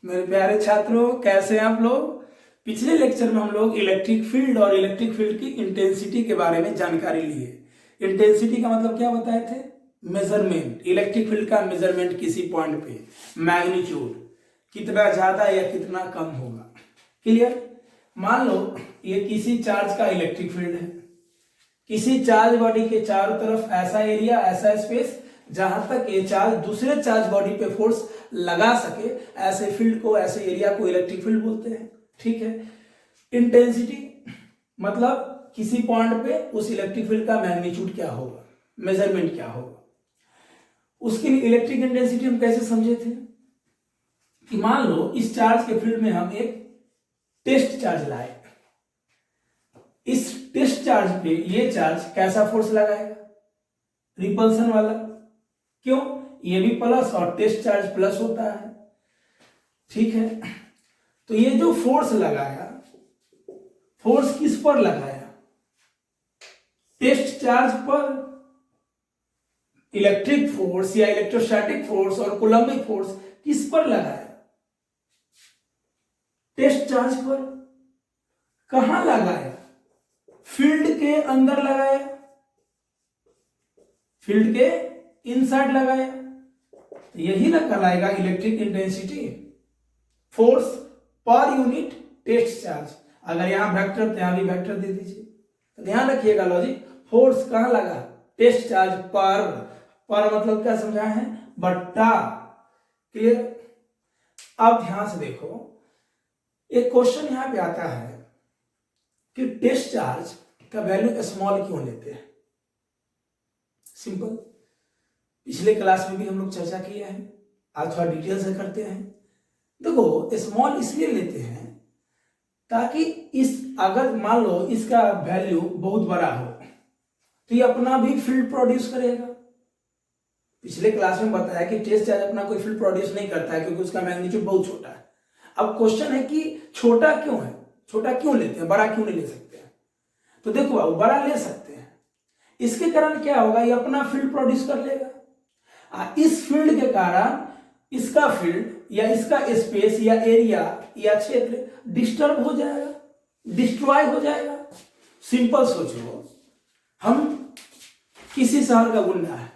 मेरे प्यारे छात्रों, कैसे हैं आप लोग। पिछले लेक्चर में हम लोग इलेक्ट्रिक फील्ड और इलेक्ट्रिक फील्ड की इंटेंसिटी के बारे में जानकारी लिए। इंटेंसिटी का मतलब क्या बताए थे? मेजरमेंट। इलेक्ट्रिक फील्ड का मेजरमेंट किसी पॉइंट पे, मैग्नीट्यूड कितना ज्यादा या कितना कम होगा। क्लियर। मान लो ये किसी चार्ज का इलेक्ट्रिक फील्ड है, किसी चार्ज बॉडी के चारों तरफ ऐसा एरिया, ऐसा स्पेस जहां तक ये चार्ज दूसरे चार्ज बॉडी पे फोर्स लगा सके, ऐसे फील्ड को, ऐसे एरिया को इलेक्ट्रिक फील्ड बोलते हैं। ठीक है। इंटेंसिटी मतलब किसी पॉइंट पे उस इलेक्ट्रिक फील्ड का मैग्नीट्यूड क्या होगा, मेजरमेंट क्या होगा। उसके लिए इलेक्ट्रिक इंटेंसिटी हम कैसे समझे थे कि मान लो इस चार्ज के फील्ड में हम एक टेस्ट चार्ज लाए। इस टेस्ट चार्ज पे ये चार्ज कैसा फोर्स लगाएगा? रिपल्सन वाला। क्यों? ये भी प्लस और टेस्ट चार्ज प्लस होता है। ठीक है। तो ये जो फोर्स लगाया, फोर्स किस पर लगाया? टेस्ट चार्ज पर। इलेक्ट्रिक फोर्स या इलेक्ट्रोस्टैटिक फोर्स और कूलम्बिक फोर्स किस पर लगाया? टेस्ट चार्ज पर। कहां लगाया? फील्ड के अंदर लगाया, फील्ड के इनसाइड लगाया। यही ना कहलाएगा electric intensity. Force per unit test charge. अगर यहां वेक्टर तो यहां भी वेक्टर दे दीजिए। तो ध्यान रखिएगा लॉजिक। फोर्स कहां लगा? टेस्ट चार्ज पर। पर मतलब क्या समझाए हैं? बट्टा। क्लियर। अब ध्यान से देखो, एक क्वेश्चन यहां पे आता है कि टेस्ट चार्ज का वैल्यू स्मॉल क्यों लेते हैं। सिंपल। पिछले क्लास में भी हम लोग चर्चा किया है, आज थोड़ा डिटेल से करते हैं। देखो, स्मॉल इसलिए लेते हैं ताकि अगर मान लो इसका वैल्यू बहुत बड़ा हो तो ये अपना भी फील्ड प्रोड्यूस करेगा। पिछले क्लास में बताया कि टेस्ट चार्ज अपना कोई फील्ड प्रोड्यूस नहीं करता है क्योंकि उसका मैग्नीट्यूड बहुत छोटा है। अब क्वेश्चन है कि छोटा क्यों है, छोटा क्यों लेते हैं, बड़ा क्यों नहीं ले सकते हैं? तो देखो बाबू, बड़ा ले सकते हैं। इसके कारण क्या होगा? ये अपना फील्ड प्रोड्यूस कर लेगा। इस फील्ड के कारण इसका फील्ड या इसका स्पेस या एरिया या क्षेत्र डिस्टर्ब हो जाएगा, डिस्ट्रॉय हो जाएगा। सिंपल सोचो, हम किसी शहर का गुंडा है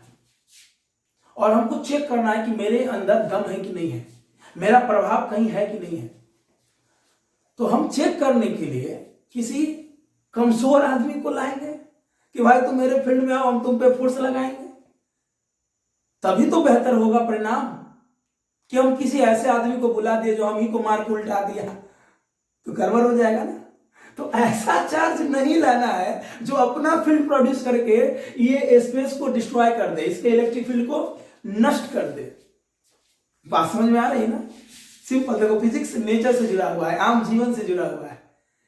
और हमको चेक करना है कि मेरे अंदर दम है कि नहीं है, मेरा प्रभाव कहीं है कि नहीं है। तो हम चेक करने के लिए किसी कमजोर आदमी को लाएंगे कि भाई तुम मेरे फील्ड में आओ, हम तुम पे फोर्स लगाएंगे। तभी तो बेहतर होगा परिणाम कि हम किसी ऐसे आदमी को बुला दिए जो हम ही को मार के उल्टा दिया, तो गड़बड़ हो जाएगा ना। तो ऐसा चार्ज नहीं लाना है जो अपना फील्ड प्रोड्यूस करके ये स्पेस को डिस्ट्रॉय कर दे, इसके इलेक्ट्रिक फील्ड को नष्ट कर दे। बात समझ में आ रही है ना? सिंपल। देखो, फिजिक्स नेचर से जुड़ा हुआ है, आम जीवन से जुड़ा हुआ है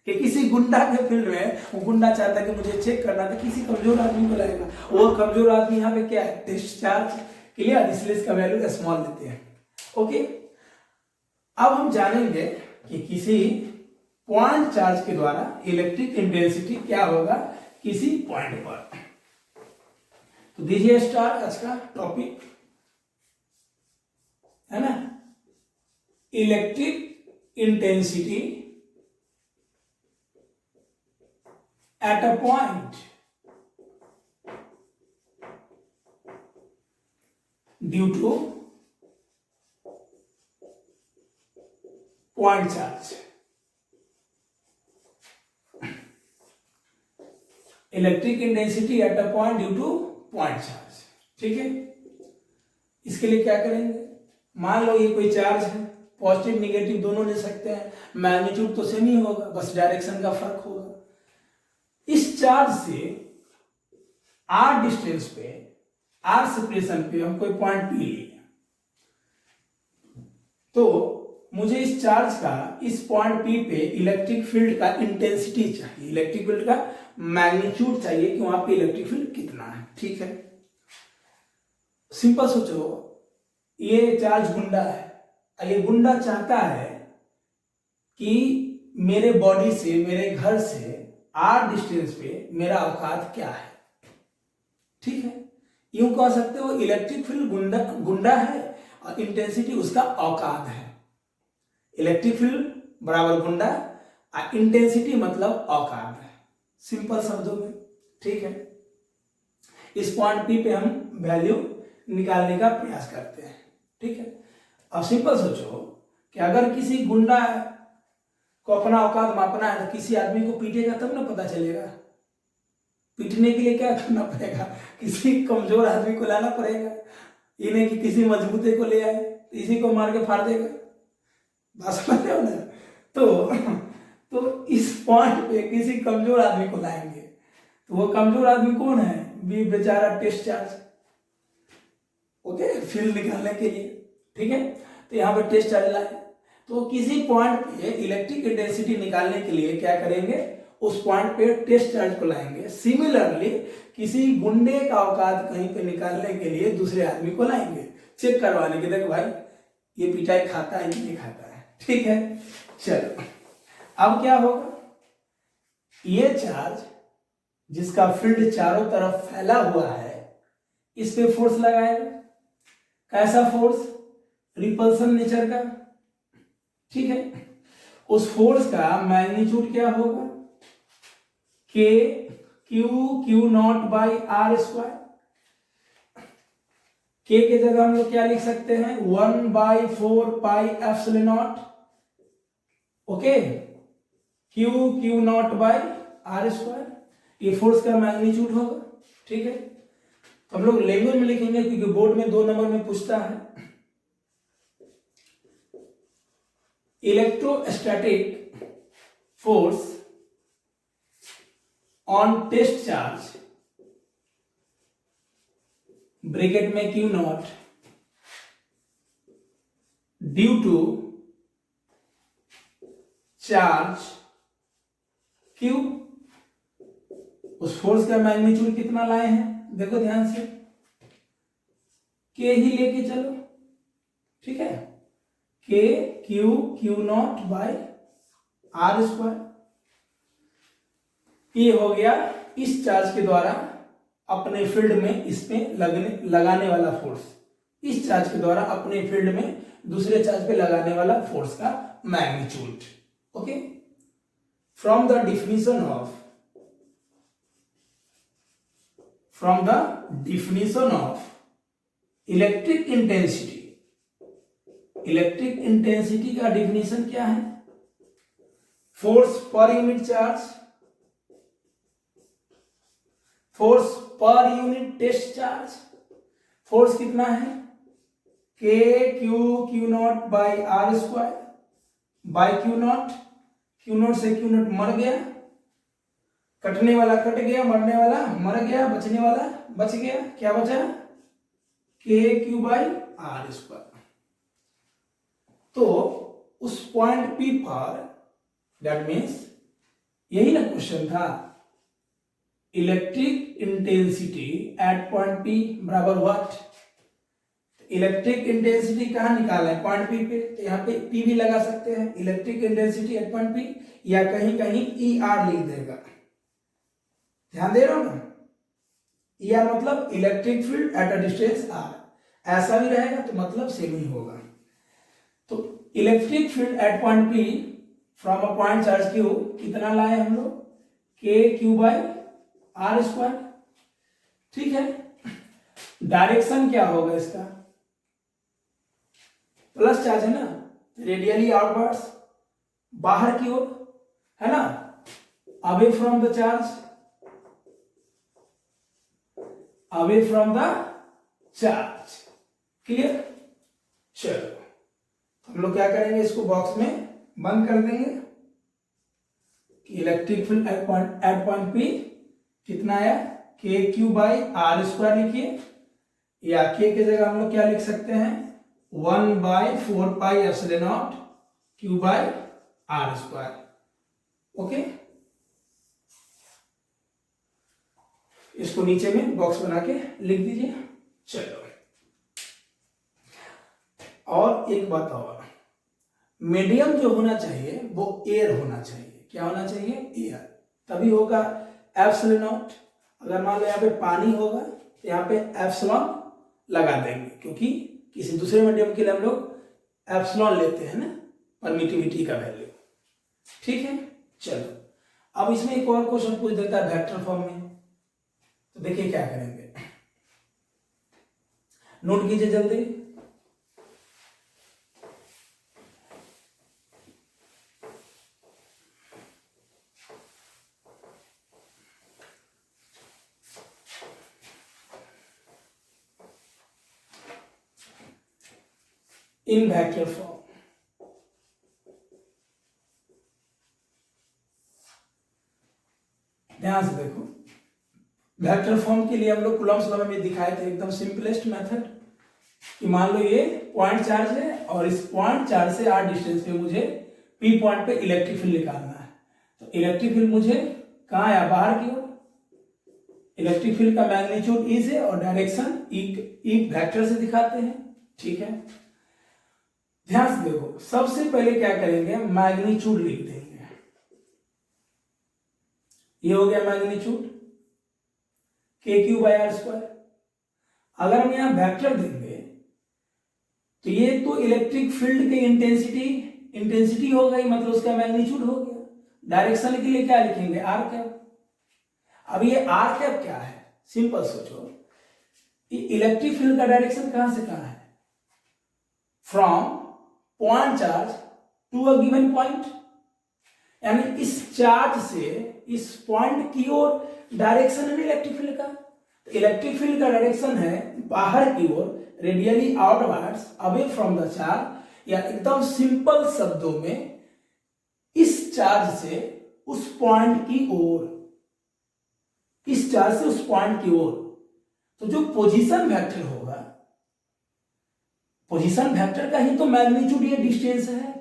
कि किसी गुंडा के फील्ड में वो गुंडा चाहता है कि मुझे चेक करना था, किसी कमजोर आदमी को लाएगा। वो कमजोर आदमी यहाँ पे क्या है? Test charge. क्लियर। इसलिए इसका वैल्यू स्मॉल लेते हैं। ओके। अब हम जानेंगे कि किसी पॉइंट चार्ज के द्वारा इलेक्ट्रिक इंटेंसिटी क्या होगा किसी पॉइंट पर। तो दीजिए स्टार आज का टॉपिक, है ना, electric intensity at a point due two point charge. Electric intensity at a point due two point charge. ठीक है। इसके लिए क्या करेंगे? मान लो ये कोई चार्ज है, पॉजिटिव निगेटिव दोनों ले सकते हैं, मैग्नीट्यूड तो सेम ही होगा, बस डायरेक्शन का फर्क होगा। इस चार्ज से आर डिस्टेंस पे, आर सेपरेशन पे हम कोई पॉइंट पी लिए, तो मुझे इस चार्ज का इस पॉइंट पी पे इलेक्ट्रिक फील्ड का इंटेंसिटी चाहिए, इलेक्ट्रिक फील्ड का मैग्नीट्यूड चाहिए कि वहां पे इलेक्ट्रिक फील्ड कितना है। ठीक है। सिंपल सोचो, ये चार्ज गुंडा है, ये गुंडा चाहता है कि मेरे बॉडी से, मेरे घर से आर डिस्टेंस पे मेरा औकात क्या है। ठीक है। यूं कह सकते हो इलेक्ट्रिक फील्ड गुंडा है और इंटेंसिटी उसका औकात है। इलेक्ट्रिक फील्ड बराबर गुंडा, इंटेंसिटी मतलब औकात है, सिंपल शब्दों में। ठीक है, इस पॉइंट पी पे हम वैल्यू निकालने का प्रयास करते हैं। ठीक है, अब सिंपल सोचो कि अगर किसी गुंडा को अपना औकात मापना है तो किसी आदमी को पीटेगा तब ना पता चलेगा। पीटने के लिए क्या करना पड़ेगा, किसी कमजोर आदमी को लाना पड़ेगा, ये नहीं कि किसी मजबूते को ले आए तो इसी को मार के फाड़ देगा। बात समझ रहे हो ना? तो इस पॉइंट पे किसी कमजोर आदमी को लाएंगे, तो वो कमजोर आदमी कौन है? भी बेचारा टेस्ट चार्ज, ओके, फील्ड निकालने के लिए। ठीक है, तो यहाँ पे टेस्ट चार्ज लाए, तो किसी पॉइंट पे इलेक्ट्रिक इंटेंसिटी निकालने के लिए क्या करेंगे, उस पॉइंट पे टेस्ट चार्ज को लाएंगे। सिमिलरली किसी गुंडे का औकात कहीं पे निकालने के लिए दूसरे आदमी को लाएंगे, चेक करवाने के, देखो भाई ये पिटाई खाता है कि नहीं खाता है। ठीक है, चलो अब क्या होगा, ये चार्ज जिसका फील्ड चारों तरफ फैला हुआ है इस पे फोर्स लगाएगा। कैसा फोर्स? रिपल्सन नेचर का। ठीक है, उस फोर्स का मैग्नीट्यूड क्या होगा? K Q naught by are square. के जगह हम लोग क्या लिख सकते हैं? 1/4πε0। Okay, q naught by are square, ये फोर्स का मैग्नीट्यूड होगा। ठीक है, तो हम लोग लैंग्वेज में लिखेंगे क्योंकि बोर्ड में 2 नंबर में पूछता है। Electrostatic force on test charge bracket में q naught due to charge q. उस फोर्स का मैग्नीट्यूड कितना लाए हैं? देखो ध्यान से, के ही लेके चलो। ठीक है, K Q naught by are square, ये हो गया इस चार्ज के द्वारा अपने फील्ड में इसमें लगाने वाला फोर्स। इस चार्ज के द्वारा अपने फील्ड में दूसरे चार्ज पे लगाने वाला फोर्स का magnitude. Okay, from the definition of electric intensity. Electric intensity का डिफिनीशन क्या है? Force per unit charge, force per unit test charge. Force कितना है? K Q naught by are square by Q naught से Q naught मर गया, कटने वाला कट गया, मरने वाला मर गया, बचने वाला बच गया, क्या बचा? के क्यू बाई आर स्क्वायर। तो उस पॉइंट पी पर, दैट मीन्स यही ना क्वेश्चन था, electric intensity at point P बराबर व्हाट? इलेक्ट्रिक इंटेंसिटी कहाँ निकाला है? पॉइंट पी पे, तो यहाँ पे पी भी लगा सकते हैं, electric intensity at point P, या कहीं कहीं ई आर लिख देगा। ध्यान दे रहे हो ना? ई आर मतलब electric field at a distance r, ऐसा भी रहेगा तो मतलब सेम ही होगा। तो electric field at point P from a point charge q कितना लाए हम लोग? के क्यू बाई आर स्क्वायर। ठीक है, डायरेक्शन क्या होगा इसका? प्लस चार्ज है ना, रेडियली आउटवर्ड्स, बाहर की ओर है ना, away from the charge, away from the charge. Clear? चलो हम लोग क्या करेंगे, इसको बॉक्स में बंद कर देंगे कि electric field at point P कितना आया? के क्यू बाई आर स्क्वायर लिखिए, या के की जगह हम लोग क्या लिख सकते हैं? 1/4πε0 q by are square. Okay, इसको नीचे में बॉक्स बना के लिख दीजिए। चलो, और एक बात और, मीडियम जो होना चाहिए वो एयर होना चाहिए। क्या होना चाहिए? एयर, तभी होगा एप्सिलॉन नॉट। अगर मान लो यहाँ पे पानी होगा तो यहाँ पे एप्सिलॉन लगा देंगे, क्योंकि किसी दूसरे मीडियम के लिए हम लोग एप्सिलॉन लेते हैं ना, परमिटिविटी का वैल्यू। ठीक है, चलो अब इसमें एक और क्वेश्चन पूछ देता है वेक्टर फॉर्म में, तो देखिए क्या करेंगे, नोट कीजिए जल्दी। इन वेक्टर फॉर्म, ध्यान से देखो, वेक्टर फॉर्म के लिए हम लोग कूलम्ब्स लॉ में दिखाए थे एकदम सिंपलेस्ट मेथड कि मान लो ये पॉइंट चार्ज है और इस पॉइंट चार्ज से r डिस्टेंस पे मुझे p पॉइंट पे इलेक्ट्रिक फील्ड निकालना है। तो इलेक्ट्रिक फील्ड मुझे कहाँ आया, बाहर की ओर। इलेक्ट्रिक फील्ड का मैग्नीट्यूड ई से और डायरेक्शन ई वेक्टर से दिखाते हैं। ठीक है, ध्यान से देखो, सबसे पहले क्या करेंगे, मैग्नीट्यूड लिख देंगे। ये हो गया मैग्नीट्यूड के क्यू बाई आर स्क्वायर। अगर हम यहां वेक्टर देंगे तो ये तो इलेक्ट्रिक फील्ड की इंटेंसिटी हो गई, मतलब उसका मैग्नीट्यूड हो गया। डायरेक्शन के लिए क्या लिखेंगे, आर कैप। अब ये आर कैप क्या है, सिंपल सोचो, इलेक्ट्रिक फील्ड का डायरेक्शन कहां से कहां है, from point charge to a given point, यानी इस चार्ज से इस पॉइंट की ओर डायरेक्शन है इलेक्ट्रिक फील्ड का। तो इलेक्ट्रिक फील्ड का डायरेक्शन है बाहर की ओर, radially outwards, away from the charge, या एकदम सिंपल शब्दों में इस चार्ज से उस पॉइंट की ओर, इस चार्ज से उस पॉइंट की ओर। तो जो पोजीशन वेक्टर होगा, पोजीशन वेक्टर का ही तो मैग्नीट्यूड ये डिस्टेंस है,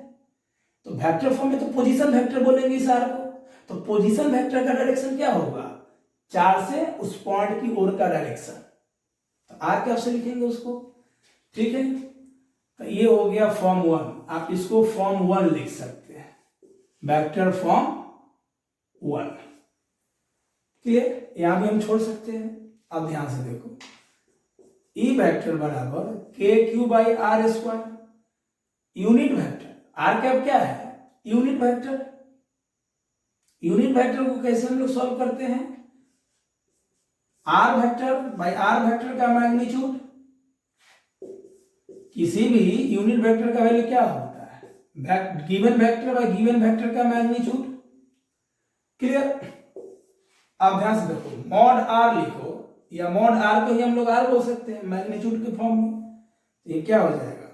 तो वेक्टर फॉर्म में तो पोजीशन वेक्टर बोलेंगे इस आर को। तो पोजीशन वेक्टर का डायरेक्शन क्या होगा, चार्ज से उस पॉइंट की ओर का डायरेक्शन, तो आर कैप से लिखेंगे उसको। ठीक है, तो ये हो गया फॉर्म 1, आप इसको फॉर्म 1 लिख सकते हैं, वेक्टर फॉर्म 1। क्लियर, यहां भी हम छोड़ सकते हैं। अब ध्यान से देखो, ई वेक्टर बराबर के q by are square, unit vector. R cap क्या है, यूनिट वेक्टर। यूनिट वेक्टर को कैसे हम लोग सॉल्व करते हैं, r vector by r vector का मैग्नीट्यूड। किसी भी यूनिट वेक्टर का वैल्यू क्या होता है, given vector by given vector का मैग्नीट्यूड। क्लियर, अब ध्यान से देखो, मॉड आर लिखो, या मॉड आर को ही हम लोग आर बोल सकते हैं मैग्नीट्यूड के फॉर्म में। तो ये क्या हो जाएगा,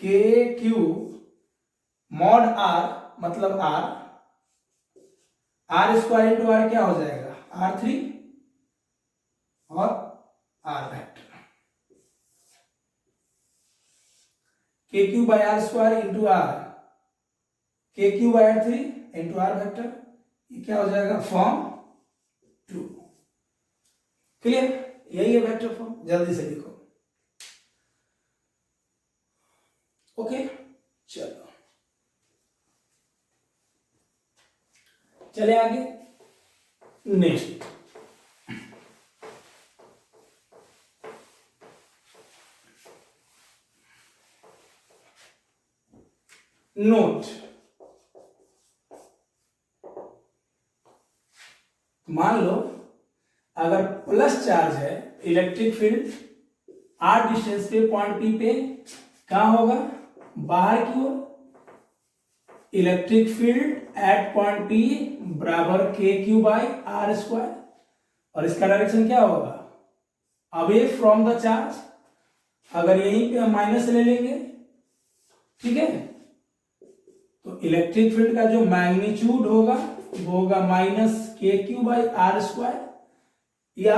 के क्यू मॉड आर मतलब r, r square into r क्या हो जाएगा, R3 और r vector, k q by are square into r, k q by R3 into r vector, ये क्या हो जाएगा, फॉर्म 2। क्लियर, यही है वेक्टर फॉर्म, जल्दी से लिखो। ओके, चलो चले आगे। नेक्स्ट, नोट, मान लो अगर प्लस चार्ज है, इलेक्ट्रिक फील्ड आर डिस्टेंस पे पॉइंट पी पे कहां होगा, बाहर की ओर। Electric field at point P बराबर के क्यू बाई आर स्क्वायर, और इसका डायरेक्शन क्या होगा, अवे फ्रॉम द चार्ज। अगर यहीं पे हम माइनस ले लेंगे, ठीक है, तो इलेक्ट्रिक फील्ड का जो मैग्नीट्यूड होगा वो होगा माइनस के क्यू बाई आर स्क्वायर, या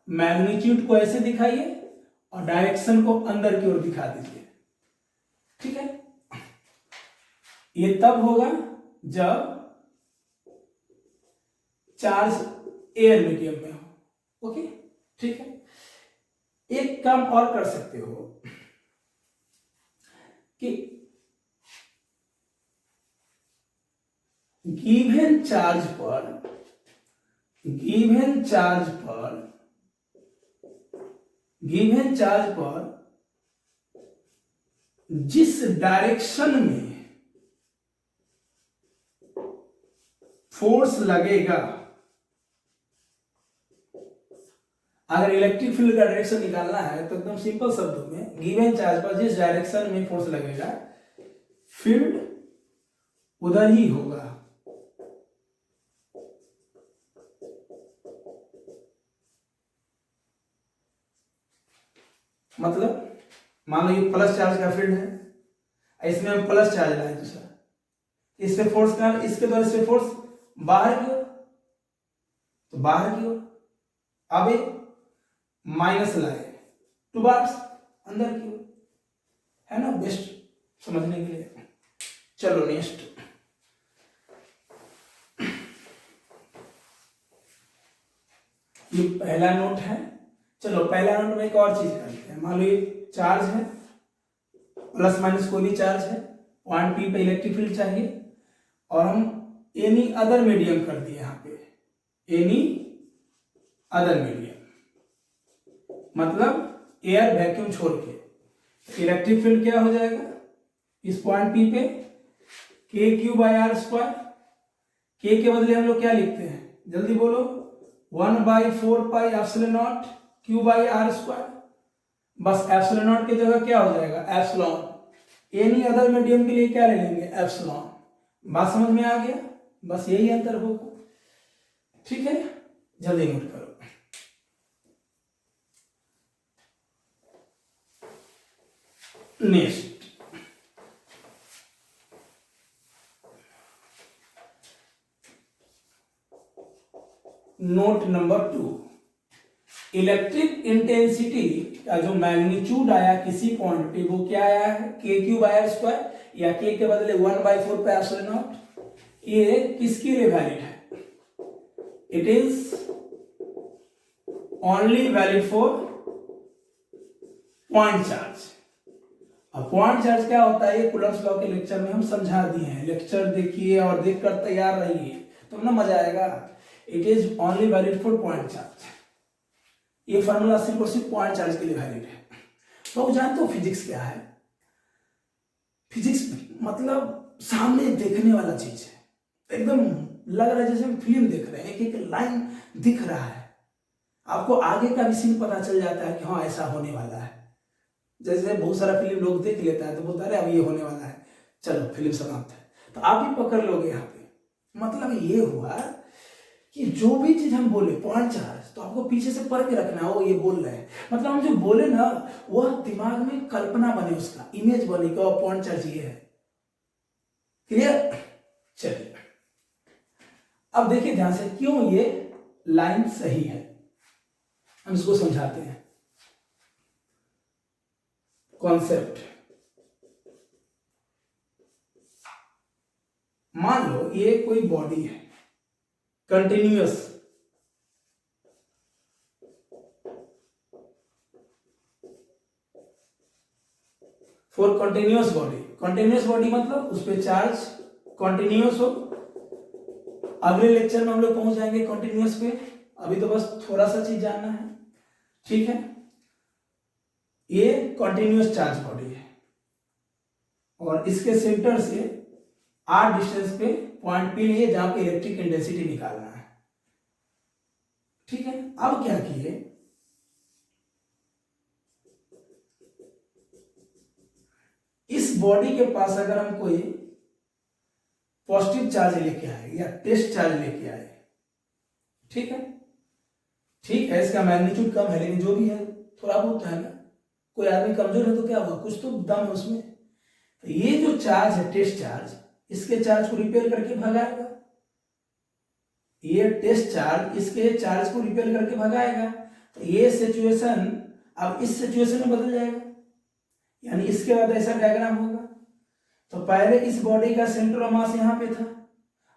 मैग्नीट्यूड को ऐसे दिखाइए और डायरेक्शन को अंदर की ओर दिखा दीजिए। ठीक है, ये तब होगा जब चार्ज एयर मीडियम में हो। ओके, ठीक है, एक काम और कर सकते हो कि गिवन चार्ज पर जिस डायरेक्शन में फोर्स लगेगा, अगर इलेक्ट्रिक फील्ड का डायरेक्शन निकालना है तो एकदम सिंपल शब्दों में गिवन चार्ज पर जिस डायरेक्शन में फोर्स लगेगा फील्ड उधर ही होगा। मतलब मान लो ये प्लस चार्ज का फील्ड है, इसमें हम प्लस चार्ज लाए दूसरा, इस पे फोर्स का, इसके द्वारा इस पे फोर्स बाहर की ओर, तो बाहर की ओर। अब एक माइनस लाए टू बार्स अंदर की ओर, है ना, बेस्ट समझने के लिए। चलो नेक्स्ट, ये पहला नोट है। चलो पहला नोट में एक और चीज करते हैं। मान लो ये चार्ज है, प्लस माइनस कोई भी चार्ज है, पॉइंट पी पे इलेक्ट्रिक फील्ड चाहिए, और हम एनी अदर मीडियम कर दिए यहाँ पे, एनी अदर मीडियम मतलब एयर वैक्यूम छोड़ के, इलेक्ट्रिक फील्ड क्या हो जाएगा इस पॉइंट पी पे, के क्यू बाई आर स्क्वायर। के बदले हम लोग क्या लिखते हैं, जल्दी बोलो, 1/4 epsilon naught q by are square. बस एप्सिलॉन नॉट की जगह क्या हो जाएगा एप्सिलॉन। एनी अदर मीडियम के लिए क्या ले लेंगे एप्सिलॉन। बात समझ में आ गया, बस यही अंतर होगा। ठीक है, जल्दी नोट करो। Next, note number 2, electric intensity का जो मैग्नीट्यूड आया किसी पॉइंट पे वो क्या आया है K q by are square, या के बदले 1/4 पे एप्सिलॉन नॉट। ये किसके लिए वैलिड है, it is only valid for point charge. अब पॉइंट चार्ज क्या होता है ये कूलम्ब्स लॉ के लेक्चर में हम समझा दिए हैं, लेक्चर देखिए और देखकर तैयार रहिए तो ना मजा आएगा। It is only valid for point charge, ये फॉर्मूला सिर्फ और सिर्फ पॉइंट चार्ज के लिए वैलिड है। तो जानते हो फिजिक्स क्या है, फिजिक्स मतलब सामने देखने वाला चीज है, एकदम लग रहा है जैसे हम फिल्म देख रहे हैं, एक एक लाइन दिख रहा है, आपको आगे का भी सीन पता चल जाता है कि हाँ ऐसा होने वाला है। जैसे बहुत सारा फिल्म लोग देख लेता है तो बोलता है अब ये होने वाला है, चलो फिल्म समाप्त है, तो आप भी पकड़ लोगे यहाँ पे। मतलब ये हुआ कि जो भी चीज हम बोले पॉइंट चार्ज, तो आपको पीछे से पढ़ के रखना वो ये बोल रहे हैं, मतलब हम जो बोले ना वह दिमाग में कल्पना बने, उसका इमेज बने कि पॉइंट चार्ज ये है। क्लियर, चलिए अब देखिए ध्यान से क्यों ये लाइन सही है, हम इसको समझाते हैं। कॉन्सेप्ट, मान लो ये कोई बॉडी है continuous, for continuous body. Continuous body मतलब उस पर चार्ज कंटिन्यूअस हो। अगले लेक्चर में हम लोग पहुंच जाएंगे कंटिन्यूअस पे, अभी तो बस थोड़ा सा चीज जानना है। ठीक है, ये कंटिन्यूअस चार्ज बॉडी है और इसके सेंटर से r डिस्टेंस पे पॉइंट पी लिए जहां पे इलेक्ट्रिक इंटेंसिटी निकालना है। ठीक है, अब क्या किए, इस बॉडी के पास अगर हम कोई पॉजिटिव चार्ज लेके आए या टेस्ट चार्ज लेके आए, ठीक है, ठीक है, इसका मैग्नीट्यूड कम है लेकिन जो भी है थोड़ा बहुत है ना, कोई आदमी कमजोर है तो क्या हुआ, कुछ तो दम है उसमें। तो ये जो चार्ज है टेस्ट चार्ज, इसके चार्ज को रिपेल करके भगाएगा, ये टेस्ट चार्ज इसके चार्ज को रिपेल करके भगाएगा, तो ये सिचुएशन अब इस सिचुएशन में बदल जाएगा, यानी इसके बाद ऐसा डायग्राम होगा। तो पहले इस बॉडी का सेंटर ऑफ मास यहां पे था,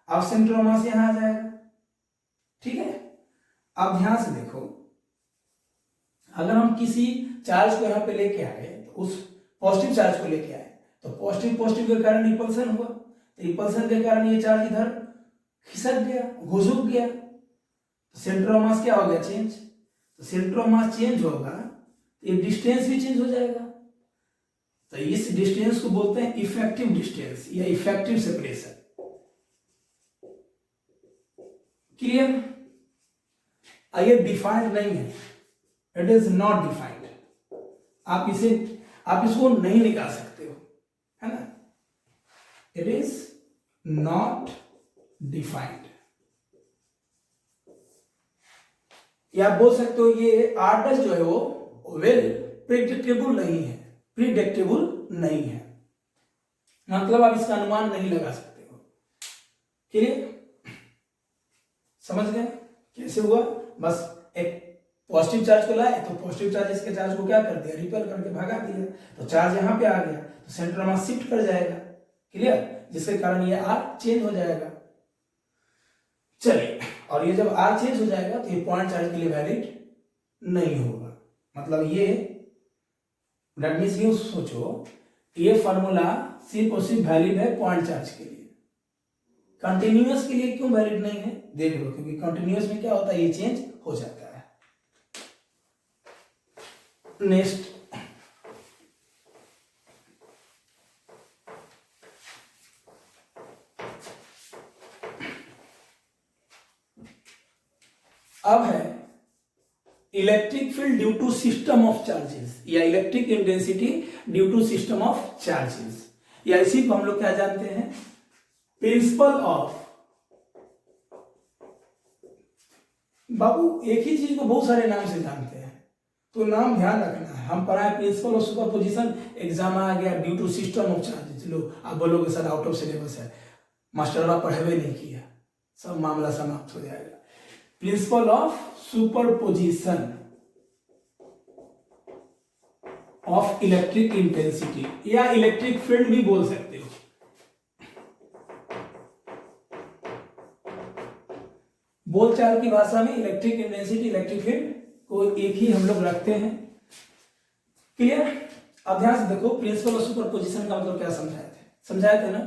अब सेंटर ऑफ मास यहां आ जाएगा। ठीक है, अब ध्यान से देखो, अगर हम किसी चार्ज को यहां पे लेके आए तो उस पॉजिटिव चार्ज को लेके आए तो पॉजिटिव के कारण रिपल्सन हुआ, तो रिपल्सन के कारण ये चार्ज इधर खिसक गया, घुसुक गया, तो सेंटर ऑफ मास क्या हो गया चेंज। तो सेंटर ऑफ मास चेंज होगा तो ये डिस्टेंस भी चेंज हो जाएगा। तो इस डिस्टेंस को बोलते हैं इफेक्टिव डिस्टेंस या इफेक्टिव सेपरेशन। क्लियर? ये डिफाइंड नहीं है, इट इज नॉट डिफाइंड। आप इसको नहीं निकाल सकते हो, है ना? It is not defined. या आप बोल सकते हो ये आर्डर जो है वो वेल प्रिडिक्टेबल नहीं है, मतलब आप इसका अनुमान नहीं लगा सकते हो। क्लियर? समझ गए कैसे हुआ? बस एक पॉजिटिव चार्ज को लाए तो पॉजिटिव चार्ज इसके चार्ज को क्या कर दिया, रिपेल करके भगा दिया, तो चार्ज यहाँ पे आ गया तो सेंटर मास शिफ्ट कर जाएगा। क्लियर? जिसके कारण ये आर चेंज हो जाएगा। चलिए, और ये जब आर चेंज हो जाएगा तो ये पॉइंट चार्ज के लिए वैलिड नहीं होगा। मतलब ये दैट मींस यूं सोचो, ये फॉर्मूला सिर्फ और सिर्फ वैलिड है पॉइंट चार्ज के लिए, कंटिन्यूअस के लिए क्यों वैलिड नहीं है? देख लो, क्योंकि कंटिन्यूअस में क्या होता है, ये चेंज हो जाता है। नेक्स्ट, अब है electric field due to system of charges या electric intensity due to system of charges, या इसी को हम लोग क्या जानते हैं, प्रिंसिपल ऑफ। बाबू एक ही चीज को बहुत सारे नाम से जानते हैं, तो नाम ध्यान रखना है। हम पढ़ाए प्रिंसिपल ऑफ सुपरपोजिशन, एग्जाम आ गया due to system of charges. लो आप बोलोगे सर आउट ऑफ सिलेबस है, मास्टर पढ़े नहीं किया, सब मामला समाप्त हो जाएगा। Principle of superposition of electric intensity या इलेक्ट्रिक फील्ड भी बोल सकते हो। बोलचाल की भाषा में इलेक्ट्रिक इंटेंसिटी, इलेक्ट्रिक फील्ड को एक ही हम लोग रखते हैं। क्लियर? अब ध्यान से देखो, प्रिंसिपल ऑफ सुपरपोजिशन का मतलब क्या समझाए थे ना,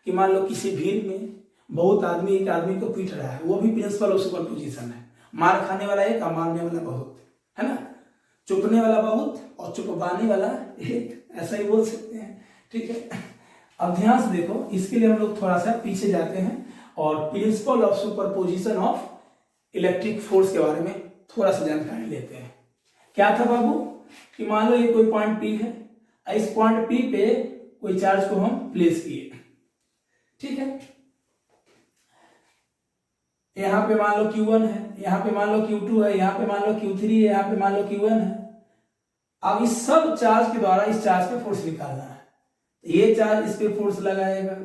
कि मान लो किसी भीड़ में बहुत आदमी एक आदमी को पीट रहा है, वो भी प्रिंसिपल ऑफ सुपरपोजिशन है। मार खाने वाला एक और मारने वाला बहुत, है ना? चुपने वाला बहुत और चुपवाने वाला एक, ऐसा ही बोल सकते हैं। ठीक है, अब ध्यान से देखो, इसके लिए हम लोग थोड़ा सा पीछे जाते हैं और principal of superposition of electric force के बारे में थोड़ा सा जानकारी लेते हैं। क्या था बाबू, कि मान लो ये कोई पॉइंट P है, इस पॉइंट P पे कोई चार्ज को हम प्लेस किए, ठीक है? यहाँ पे मान लो Q1 है, यहाँ पे मान लो Q2 है, यहाँ पे मान लो Q3 है, यहाँ पे मान लो Q1 है। अब इस सब चार्ज के द्वारा इस चार्ज पे फोर्स निकालना है। ये चार्ज इस पे फोर्स लगाएगा,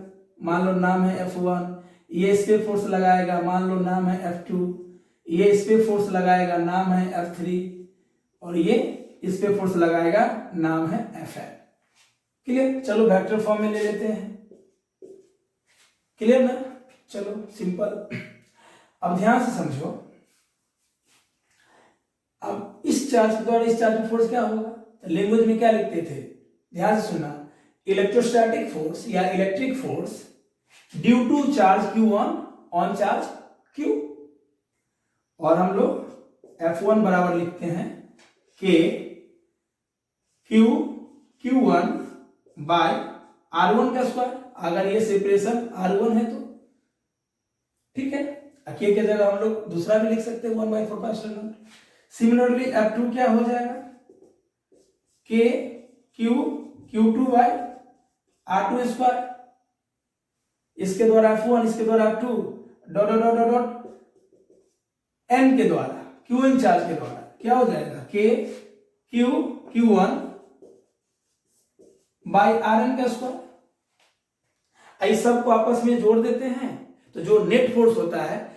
मान लो नाम है F1, ये इस पे फोर्स लगाएगा, मान लो नाम है F2, ये इस पे फोर्स लगाएगा, नाम है F3, और ये इस पे फोर्स लगाएगा, नाम है Fn। क्लियर? चलो वेक्टर फॉर्म में ले लेते हैं। क्लियर ना? चलो सिंपल। अब ध्यान से समझो, अब इस चार्ज के द्वारा इस चार्ज पे फोर्स क्या होगा, तो लैंग्वेज में क्या लिखते थे, ध्यान से सुनना, इलेक्ट्रोस्टैटिक फोर्स या electric force due to charge Q1 on charge Q, और हम लोग F1 बराबर लिखते हैं K Q1 बाय R1 का स्क्वायर, अगर ये सेपरेशन R1 है तो, ठीक है? के जगह हम लोग दूसरा भी लिख सकते हैं 1/4। सिमिलरली F2 क्या हो जाएगा, K Q2 by R2 square, इसके द्वारा F1, इसके द्वारा F2, dot dot dot dot N के द्वारा Qn चार्ज के द्वारा क्या हो जाएगा, K Q1 बाय Rn का स्क्वायर। इस सब को आपस में जोड़ देते हैं तो जो नेट फोर्स होता है,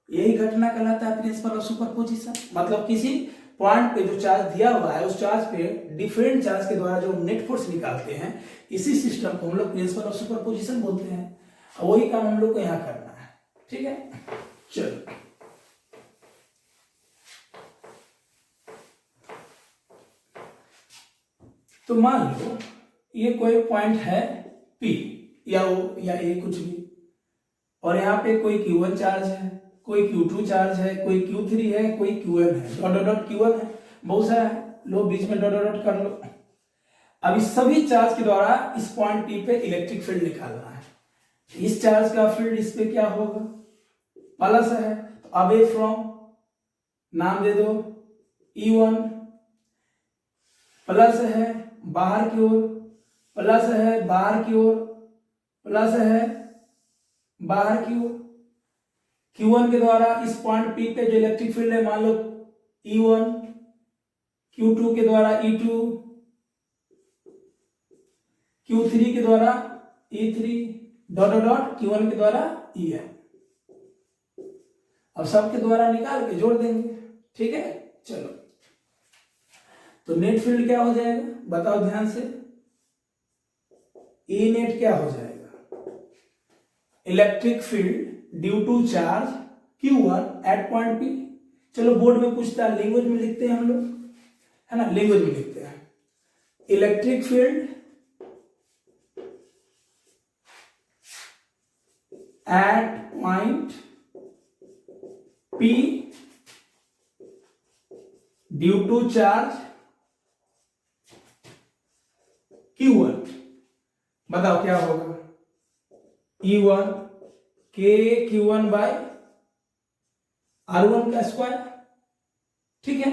यही घटना कहलाता है प्रिंसिपल ऑफ सुपरपोजिशन। मतलब किसी पॉइंट पे जो चार्ज दिया हुआ है, उस चार्ज पे डिफरेंट चार्ज के द्वारा जो नेट फोर्स निकालते हैं, इसी सिस्टम को हम लोग प्रिंसिपल ऑफ सुपरपोजिशन बोलते हैं। वही काम हम लोग को यहाँ करना है, ठीक है? चलो, तो मान लो ये कोई पॉइंट है P या O या A कुछ भी, और यहाँ पे कोई Q1 चार्ज है, कोई Q2 चार्ज है, कोई Q3 है, कोई Qn है, डॉट डॉट डॉट Q1 है, बहुत सारा है, लो बीच में डॉट डॉट डॉट कर लो। अब इस सभी चार्ज के द्वारा इस पॉइंट P पे इलेक्ट्रिक फील्ड निकालना है। इस चार्ज का फील्ड इस पे क्या होगा, प्लस है, तो अवे फ्रॉम नाम दे दो E1, प्लस है बाहर की ओर, प्लस है बाहर की ओर, प्लस है बाहर की ओर। Q1 के द्वारा इस पॉइंट P पे जो इलेक्ट्रिक फील्ड है मान लो E1, Q2 के द्वारा E2, Q3 के द्वारा E3 dot dot dot Q1 के द्वारा EN। अब सबके द्वारा निकाल के जोड़ देंगे, ठीक है। चलो, तो नेट फील्ड क्या हो जाएगा बताओ ध्यान से, E नेट क्या हो जाएगा, electric field due to charge Q1 at point P। चलो बोर्ड में पूछता है, लैंग्वेज में लिखते हैं हम लोग, है ना, लैंग्वेज में लिखते हैं, electric field at point P due to charge Q1। बताओ क्या होगा, E1 K Q1 by R1 का स्क्वायर, ठीक है।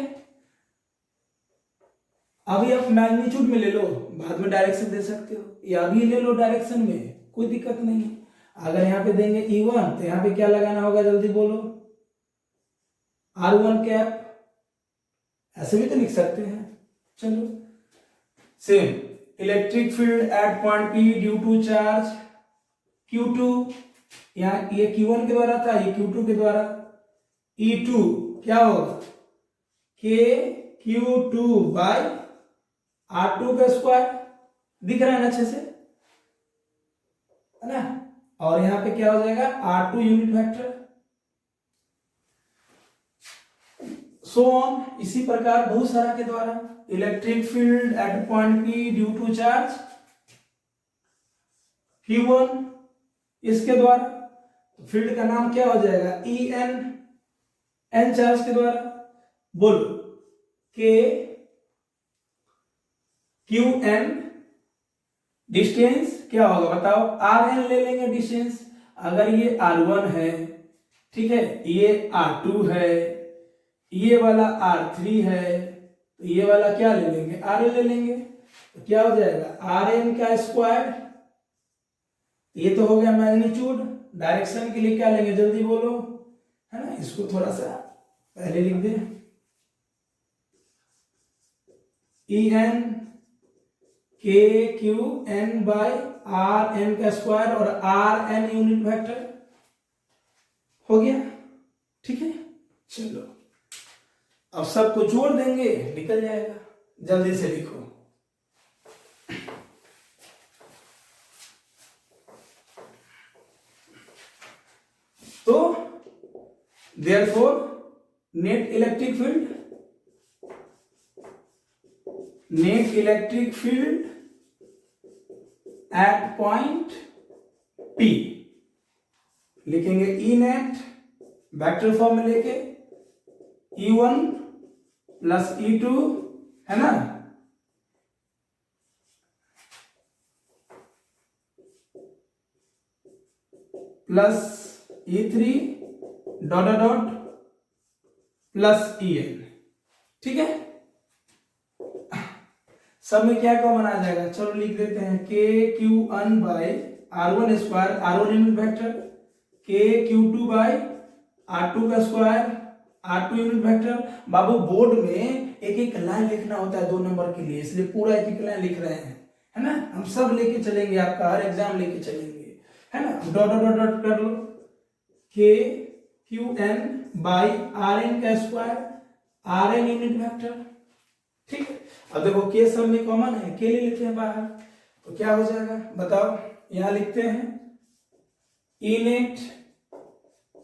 अभी आप मैग्नीट्यूड में ले लो, बाद में डायरेक्शन दे सकते हो, या अभी ले लो डायरेक्शन में, कोई दिक्कत नहीं है। अगर यहाँ पे देंगे E1 तो यहाँ पे क्या लगाना होगा जल्दी बोलो, R1 कैप, ऐसे भी तो लिख सकते हैं। चलो same, electric field at point P due to charge Q2, यहाँ ये Q1 के द्वारा था, ये Q2 के द्वारा, E2 क्या होगा, K Q2 बाय R2 का स्क्वायर, दिख रहा है ना अच्छे से, है ना। और यहाँ पे क्या हो जाएगा, R2 unit vector, so on, इसी प्रकार बहुत सारा के द्वारा, electric field at point P due to charge Q1, इसके द्वारा तो फील्ड का नाम क्या हो जाएगा, En, N चार्ज के द्वारा, बोलो K Qn, डिस्टेंस क्या होगा बताओ, Rn ले लेंगे डिस्टेंस, अगर ये R1 है, ठीक है, ये R2 है, ये वाला R3 है, तो ये वाला क्या ले लेंगे, Rn ले लेंगे, तो क्या हो जाएगा Rn का स्क्वायर, ये तो हो गया मैग्नीट्यूड। डायरेक्शन के लिए क्या लेंगे जल्दी बोलो, है ना, इसको थोड़ा सा पहले लिख दे, En K Q N by Rn का स्क्वायर और Rn यूनिट वेक्टर, हो गया, ठीक है। चलो अब सबको जोड़ देंगे, निकल जाएगा, जल्दी से लिखो। तो therefore net electric field at point P लिखेंगे, E नेट वेक्टर फॉर्म में लेके E1 प्लस E2, है ना, plus E3 dot dot plus En, ठीक है। सब में क्या कॉमन आ जाएगा, चलो लिख देते हैं, K Q1 by R1 square, R1 unit vector, K Q2 by R2 का स्क्वायर, R2 यूनिट वेक्टर। बाबू बोर्ड में एक एक लाइन लिखना होता है 2 नंबर के लिए, इसलिए पूरा एक एक लाइन लिख रहे हैं, है ना, हम सब लेके चलेंगे, आपका हर एग्जाम लेके चलेंगे, है ना। डॉट डॉट डॉट कर लो, K Qn बाय Rn का स्क्वायर, Rn यूनिट वेक्टर, ठीक है। अब देखो K सब में कॉमन है, K ले लेते हैं बाहर, तो क्या हो जाएगा बताओ, यहां लिखते हैं E नेट,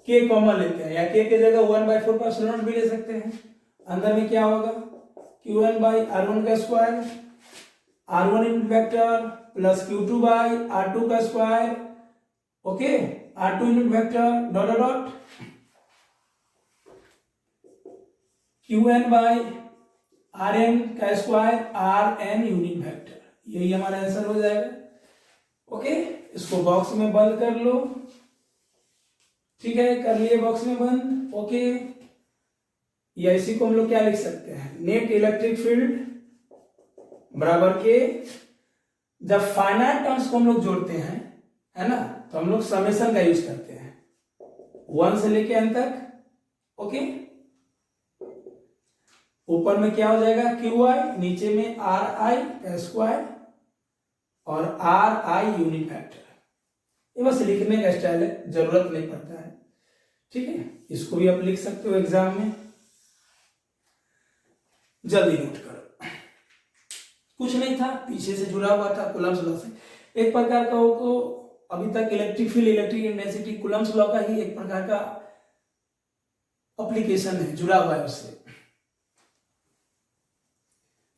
K कॉमन लेते हैं, या K के जगह 1/4 का एप्सिलॉन भी ले सकते हैं, अंदर में क्या होगा, Qn बाय R1 का square, R1 unit vector plus Q2 by R2 का square, okay, R2 unit vector dot dot Qn by Rn का स्क्वायर, Rn यूनिट वेक्टर, यही हमारा आंसर हो जाएगा। ओके, इसको बॉक्स में बंद कर लो। ठीक है, कर लिए बॉक्स में बंद। ओके, या इसी को हम लोग क्या लिख सकते हैं, नेट इलेक्ट्रिक फील्ड बराबर के, जब फाइनाइट टर्म्स को हम लोग जोड़ते हैं, है ना, तो हम लोग समेशन का यूज करते हैं 1 से लेके n तक। ओके, ऊपर में क्या हो जाएगा QI, नीचे में RI का स्क्वायर और RI यूनिट वेक्टर। ये बस लिखने का स्टाइल है, जरूरत नहीं पड़ता है। ठीक है, इसको भी आप लिख सकते हो एग्जाम में, जल्दी नोट करो। कुछ नहीं था, पीछे से जुड़ा हुआ था कूलम्ब्स लॉ से, एक प्रकार का हो तो अभी तक electric field, electric intensity Coulomb's law का ही एक प्रकार का एप्लीकेशन है, जुड़ा हुआ है उससे।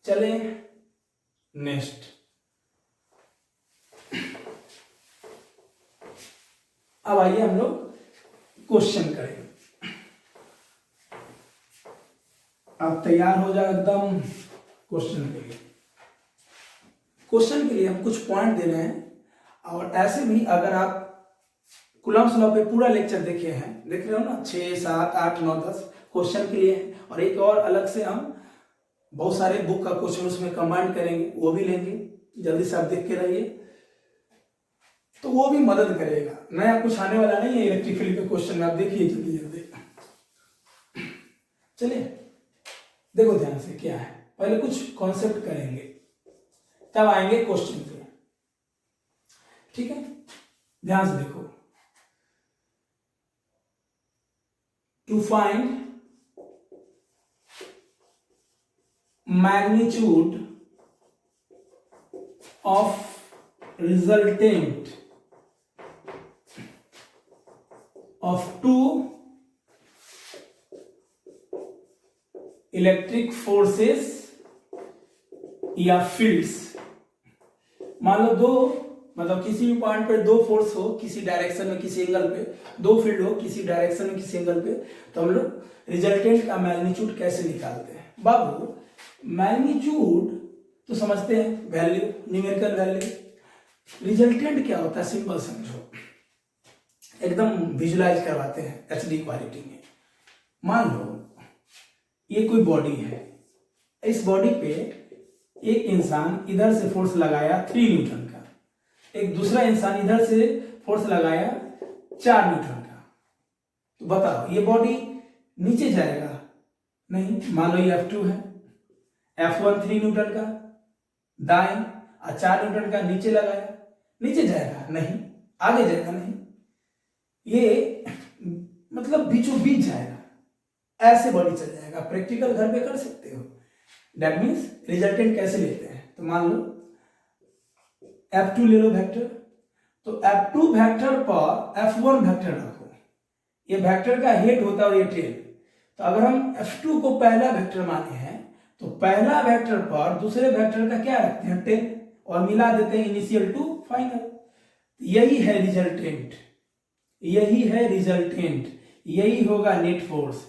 चले नेक्स्ट, अब आइए हम लोग क्वेश्चन करेंगे। आप तैयार हो जाओ एकदम क्वेश्चन के लिए। क्वेश्चन के लिए हम कुछ पॉइंट दे रहे हैं, और ऐसे भी अगर आप कूलम्ब्स लॉ पे पूरा लेक्चर देखे हैं, देख रहे हो ना, 6, 7, 8, 9, 10 क्वेश्चन के लिए है, और एक और अलग से हम बहुत सारे बुक का क्वेश्चन उसमें कंबाइन करेंगे, वो भी लेंगे। जल्दी से आप देख के रहिए, तो वो भी मदद करेगा। नया कुछ आने वाला नहीं है इलेक्ट्रिक फील्ड के क्वेश्चन में, आप देखिए जल्दी जल्दी। चलिए देखो ध्यान से क्या है, पहले कुछ कॉन्सेप्ट करेंगे, तब आएंगे क्वेश्चन पे। ठीक है, ध्यान से देखो। To find magnitude of resultant of two electric forces या फील्ड्स। मान लो दो, मतलब किसी भी पॉइंट पे दो फोर्स हो, किसी डायरेक्शन में किसी एंगल पे, दो फील्ड हो किसी डायरेक्शन में किसी एंगल पे, तो हम लोग रिजल्टेंट का मैग्नीट्यूड कैसे निकालते हैं। बाबू मैग्नीट्यूड तो समझते हैं, वैल्यू, न्यूमेरिकल वैल्यू। रिजल्टेंट क्या होता है, सिंपल समझो, एकदम विजुलाइज करवाते हैं HD क्वालिटी में। मान लो ये कोई बॉडी है, इस बॉडी पे एक इंसान इधर से फोर्स लगाया 3 न्यूटन का, एक दूसरा इंसान इधर से फोर्स लगाया 4 न्यूटन का। तो बताओ ये बॉडी नीचे जाएगा? नहीं। मान लो ये F2 है, F1 3 न्यूटन का दाएं और 4 न्यूटन का नीचे लगाया, नीचे जाएगा? नहीं। आगे जाएगा? नहीं। ये मतलब बीचों बीच जाएगा, ऐसे बॉडी चल जाएगा। प्रैक्टिकल घर पे कर सकते हो। दैट मीन्स रिजल्टेंट कैसे लेते हैं, तो मान लो F2 ले लो वेक्टर, तो F2 वेक्टर पर F1 वेक्टर रखो। ये वेक्टर का हेड होता है और ये टेल। तो अगर हम F2 को पहला वेक्टर माने हैं, तो पहला वेक्टर पर दूसरे वेक्टर का क्या रखते हैं, टेल, और मिला देते हैं इनिशियल टू फाइनल। यही है रिजल्टेंट, यही है रिजल्टेंट, यही होगा नेट फोर्स।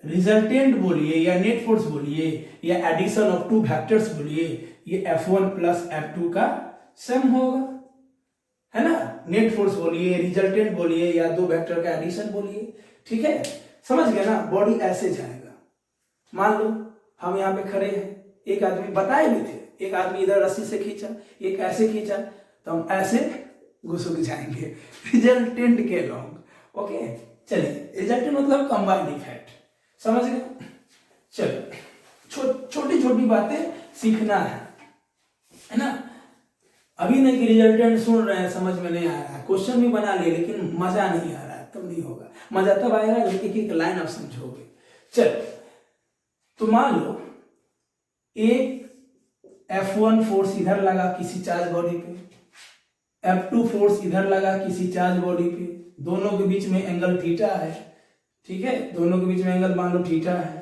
रिजल्टेंट बोलिए या नेट फोर्स बोलिए या एडिशन ऑफ टू वेक्टर्स बोलिए, ये F1 प्लस F2 का सम होगा, है ना। नेट फोर्स बोलिए, रिजल्टेंट बोलिए या दो वेक्टर का एडिशन बोलिए। ठीक है, समझ गए ना। बॉडी ऐसे जाएगा। मान लो हम यहाँ पे खड़े हैं, एक आदमी बताए भी थे, एक आदमी इधर रस्सी से खींचा, एक ऐसे खींचा, तो हम ऐसे घुसुक जाएंगे रिजल्टेंट के लॉन्ग। ओके, चलिए, रिजल्टेंट मतलब कंबाइंड इफेक्ट, समझ गए। चलो, छोटी छोटी बातें सीखना है ना। अभी नहीं कि रिजल्टेंट सुन रहे हैं, समझ में नहीं आ रहा है, क्वेश्चन भी बना लिए लेकिन मजा नहीं आ रहा है, तब नहीं होगा। मजा तब आएगा जब एक एक लाइन आप समझोगे। चलो, तो मान लो एक F1 फोर्स इधर लगा किसी चार्ज बॉडी पे, F2 फोर्स इधर लगा किसी चार्ज बॉडी पे, दोनों के बीच में एंगल थीटा है। ठीक है, दोनों के बीच में एंगल मान लो थीटा है।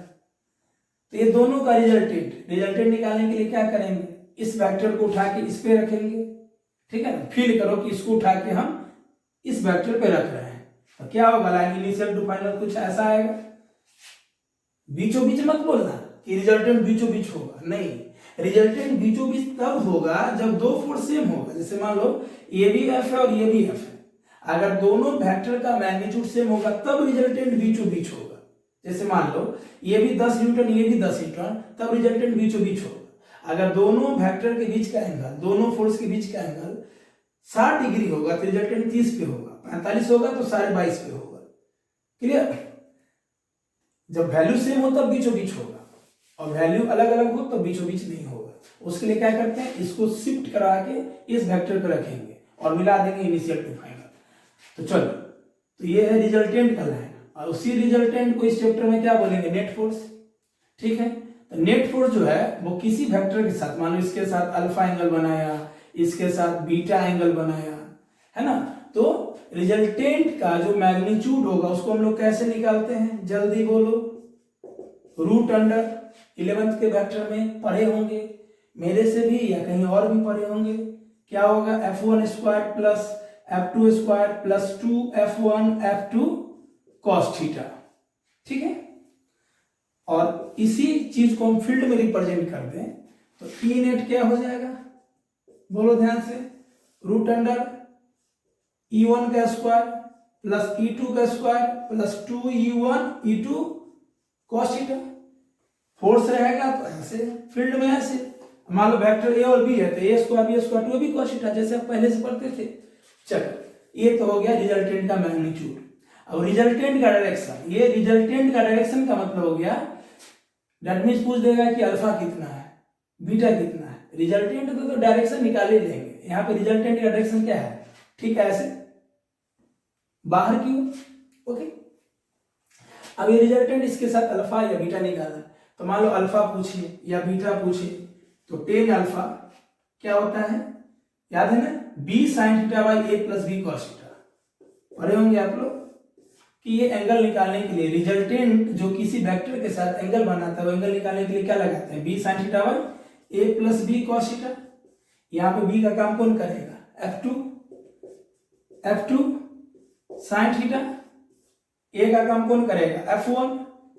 तो ये दोनों का रिजल्टेंट निकालने के लिए क्या करेंगे, इस वेक्टर को उठा के इस पे रखेंगे। ठीक है, फील करो कि इसको उठा के हम इस वेक्टर पे रख रहे हैं, तो क्या होगा, लाइन इनिशियल टू फाइनल कुछ ऐसा आएगा। बीचों बीच मत बोलना कि रिजल्टेंट बीचों बीच होगा, नहीं। रिजल्टेंट बीचों बीच तब होगा जब दो फोर्स सेम होगा। जैसे मान लो ये भी एफ है और ये भी एफ है, अगर दोनों वेक्टर का मैग्नीट्यूड सेम होगा तब रिजल्टेंट बीचों बीच होगा। जैसे मान लो ये भी 10 न्यूटन ये भी 10 न्यूटन, तब रिजल्टेंट बीचों बीच होगा। अगर दोनों वेक्टर के बीच का एंगल, दोनों फोर्स के बीच का एंगल 60 डिग्री होगा तो रिजल्टेंट 30 पे होगा, 45 होगा तो 22.5 पे होगा। क्लियर? जब वैल्यू सेम हो तब बीचों बीच होगा, और वैल्यू अलग अलग हो तो बीचों बीच नहीं होगा। उसके लिए क्या करते हैं, इसको शिफ्ट करा के इस वेक्टर पे रखेंगे और मिला देंगे इनिशियल टू फाइनल। तो चलो, तो ये है रिजल्टेंट का लाइन, और उसी रिजल्टेंट को इस चैप्टर में क्या बोलेंगे, नेट फोर्स। ठीक है, तो नेट फोर्स जो है वो किसी वेक्टर के साथ, मान लो इसके साथ अल्फा एंगल बनाया, इसके साथ बीटा एंगल बनाया, है ना, तो रिजल्टेंट का जो मैग्नीट्यूड होगा उसको हम लोग कैसे निकालते हैं, जल्दी बोलो। रूट अंडर 11th के वेक्टर में पढ़े होंगे मेरे से भी या कहीं और भी पढ़े होंगे। क्या होगा, f1 square plus f2 square plus 2f1 f2 cos theta. ठीक है, और इसी चीज को हम फील्ड में रिप्रेजेंट कर दें तो ई नेट क्या हो जाएगा, बोलो ध्यान से, रूट अंडर E1 का स्क्वायर प्लस E2 का square plus 2E1 E2 cos theta. Force रहेगा तो ऐसे, फील्ड में ऐसे, मान लो वेक्टर ए और बी है तो ए स्क्वायर बी स्क्वायर 2 भी cos थीटा, जैसे आप पहले से पढ़ते थे। चलो, ये तो हो गया रिजल्टेंट का मैग्नीट्यूड। अब रिजल्टेंट का डायरेक्शन, ये रिजल्टेंट का डायरेक्शन का मतलब हो गया, दैट मींस पूछ देगा कि अल्फा कितना है, बीटा कितना है। रिजल्टेंट तो डायरेक्शन निकाल ही लेंगे, यहाँ पे रिजल्टेंट का डायरेक्शन क्या है, ठीक है, ऐसे बाहर की ओर। ओके, अब ये रिजल्टेंट इसके साथ अल्फा या बीटा निकालना, तो मान लो अल्फा पूछिए या बीटा पूछिए, तो टेन अल्फा क्या होता है, याद है ना, B sine theta by A plus B cos theta. पढ़े होंगे आप लोग कि ये एंगल निकालने के लिए, रिजल्टेंट जो किसी वेक्टर के साथ एंगल बनाता है वो एंगल निकालने के लिए क्या लगाते हैं, B sine theta by A plus B cos theta. यहाँ पे बी का काम कौन करेगा, F2 साइन थीटा, ए का काम कौन करेगा, F1,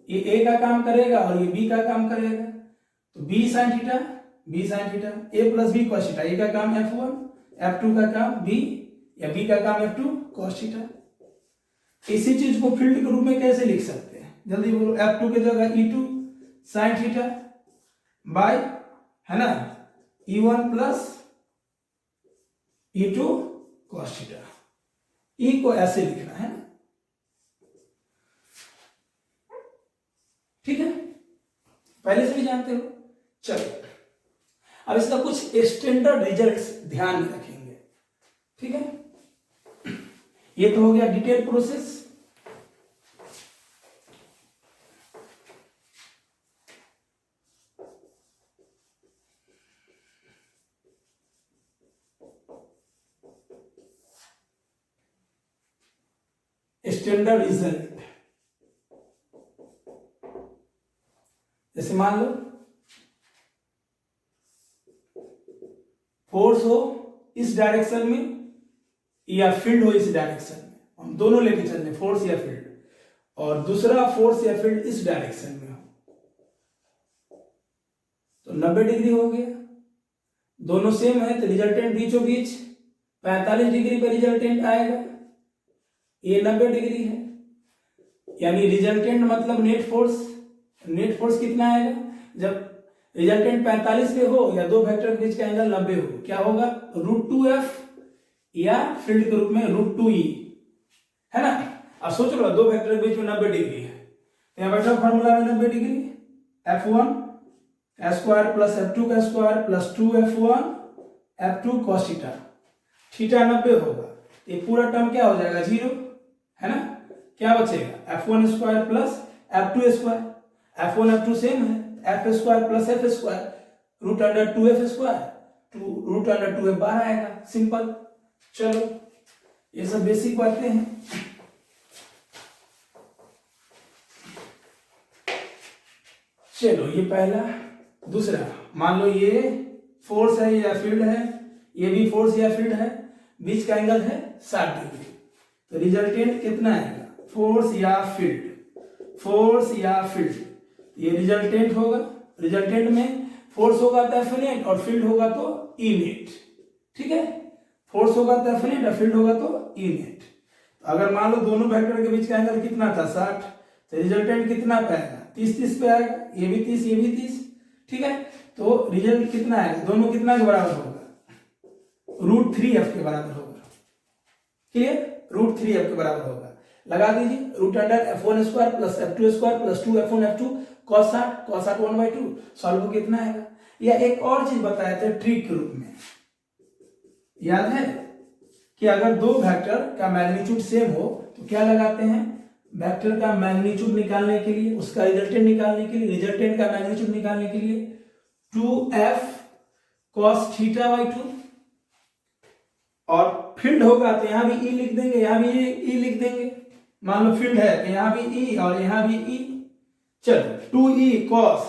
ये ए का काम करेगा और ये बी का काम करेगा, तो बी साइन थीटा ए प्लस बी कॉस थीटा, ए का काम F1, F2 का काम बी या बी का काम F2 कॉस थीटा। इसी चीज को फील्ड के रूप में कैसे लिख सकते हैं, जल्दी बोलो, F2 की जगह E2 साइन थीटा बाय, है ना, E1 plus E2 cos theta. ई को ऐसे लिखना है, ठीक है, पहले से भी जानते हो। चलो, अब इसका कुछ स्टैंडर्ड रिजल्ट्स ध्यान में रखेंगे। ठीक है, ये तो हो गया डिटेल प्रोसेस। स्टैंडर्ड रिजल्ट, जैसे मान लो फोर्स हो इस डायरेक्शन में या फील्ड हो इस डायरेक्शन में, हम दोनों लेके चल रहे, फोर्स या फील्ड, और दूसरा फोर्स या फील्ड इस डायरेक्शन में हो तो 90 डिग्री हो गया। दोनों सेम है तो रिजल्टेंट बीचों बीच 45 डिग्री पर रिजल्टेंट आएगा, ये 90 डिग्री है, यानी रिजल्टेंट मतलब नेट फोर्स कितना आएगा, जब रिजल्टेंट 45 पे हो या दो वेक्टर के बीच का एंगल 90 हो, क्या होगा, √2f या फील्ड के रूप में √2e, है ना। अब सोच लो दो वेक्टर के बीच में 90 डिग्री है, तो यहाँ बैठा फॉर्मूला में 90 डिग्री, f1 का स्क्वायर प्लस f2 का square plus 2f1 f2 cos theta, theta 90 होगा, ये पूरा टर्म क्या हो जाएगा, 0, है ना। क्या बचेगा, f1 square plus f2 square, f1 f2 same है, f square plus f square √2f square, √2f 12 आएगा, सिंपल। चलो, ये सब बेसिक बातें हैं। चलो, ये पहला। दूसरा, मान लो ये फोर्स है या फील्ड है, ये भी फोर्स या फील्ड है, बीच का एंगल है 60 डिग्री, तो रिजल्टेंट कितना आएगा, फोर्स या फील्ड, ये रिजल्टेंट होगा। रिजल्टेंट में फोर्स होगा तो एफ नेट और फील्ड होगा तो ई नेट। ठीक है, फोर्स होगा तो एफ नेट और फील्ड होगा तो ई नेट। तो अगर मान लो दोनों वेक्टर के बीच का एंगल कितना था 60, तो रिजल्टेंट कितना पे आएगा 30-30 पे आएगा, ये भी 30 ये भी 30। ठीक है, तो रिजल्ट कितना आएगा, दोनों कितना के बराबर होगा, √3f के बराबर होगा। क्लियर, √3f के बराबर होगा। लगा दीजिए, root under f1 square plus f2 square plus 2f1 f2 cos 60 1/2 solve हो कितना आएगा। या एक और चीज बताए थे ट्रिक के रूप में, याद है कि अगर दो वेक्टर का मैग्नीट्यूड सेम हो तो क्या लगाते हैं, वेक्टर का मैग्नीट्यूड निकालने के लिए, उसका रिजल्टेंट निकालने के लिए, रिजल्टेंट का मैग्नीट्यूड निकालने के लिए 2f cos θ/2, और फील्ड होगा तो यहां भी ई लिख देंगे, यहां भी ई लिख देंगे। मान लो फील्ड है तो यहां भी ई और यहां भी ई। चलो 2e cos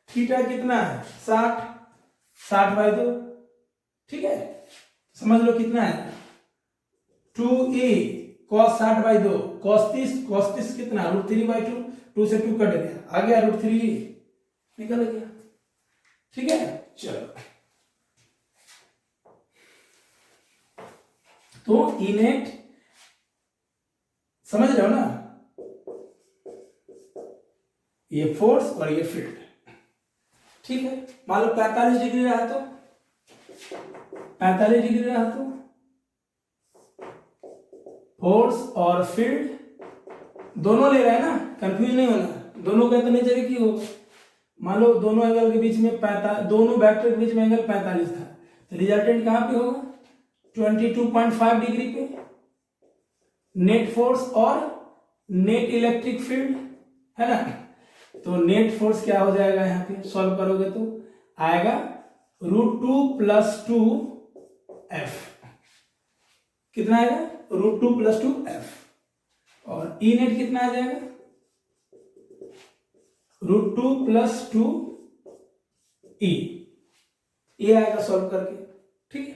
θ कितना है 60/2। ठीक है, समझ लो कितना है 2e cos 60/2 cos 30 कितना √3/2, 2 से 2 कट गया, आ गया √3 निकल गया। ठीक है, चलो तो ई नेट समझ रहे हो ना, ये फोर्स और ये फील्ड। ठीक है, मान लो 45 डिग्री रहा तो 45 डिग्री रहा तो फोर्स और फील्ड दोनों ले रहा है ना, कंफ्यूज नहीं होना, दोनों का तो नेचर एक ही होगा। मान लो दोनों एंगल के बीच में 45, दोनों वेक्टर के बीच में एंगल 45 था, तो रिजल्टेंट कहां पे होगा 22.5 डिग्री पे। नेट फोर्स और नेट इलेक्ट्रिक फील्ड है ना, तो नेट फोर्स क्या हो जाएगा, यहाँ पे सॉल्व करोगे तो आएगा √2 + 2f। कितना आएगा √2 + 2f, और ई नेट कितना आ जाएगा √2 + 2e, ये आएगा सॉल्व करके। ठीक है,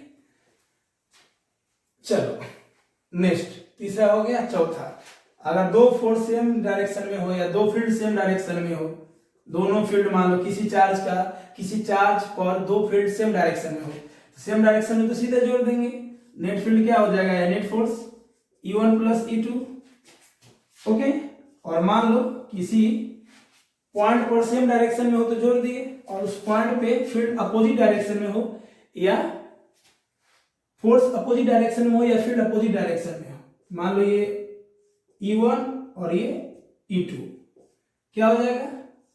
चलो नेक्स्ट, तीसरा हो गया। चौथा, अगर दो फोर्स सेम डायरेक्शन में हो या दो फील्ड सेम डायरेक्शन में हो, दोनों फील्ड मान लो किसी चार्ज पर दो फील्ड सेम डायरेक्शन में हो, सेम डायरेक्शन में तो सीधे जोड़ देंगे, नेट फील्ड क्या हो जाएगा, या net force E1 + E2। Okay, और मान लो किसी पॉइंट पर सेम डायरेक्शन में हो तो जोड़ दिए, और उस पॉइंट पे फील्ड अपोजिट डायरेक्शन में हो, या फोर्स अपोजिट डायरेक्शन में हो या फील्ड अपोजिट डायरेक्शन में हो। मान लो ये E1 और ये E2, क्या हो जाएगा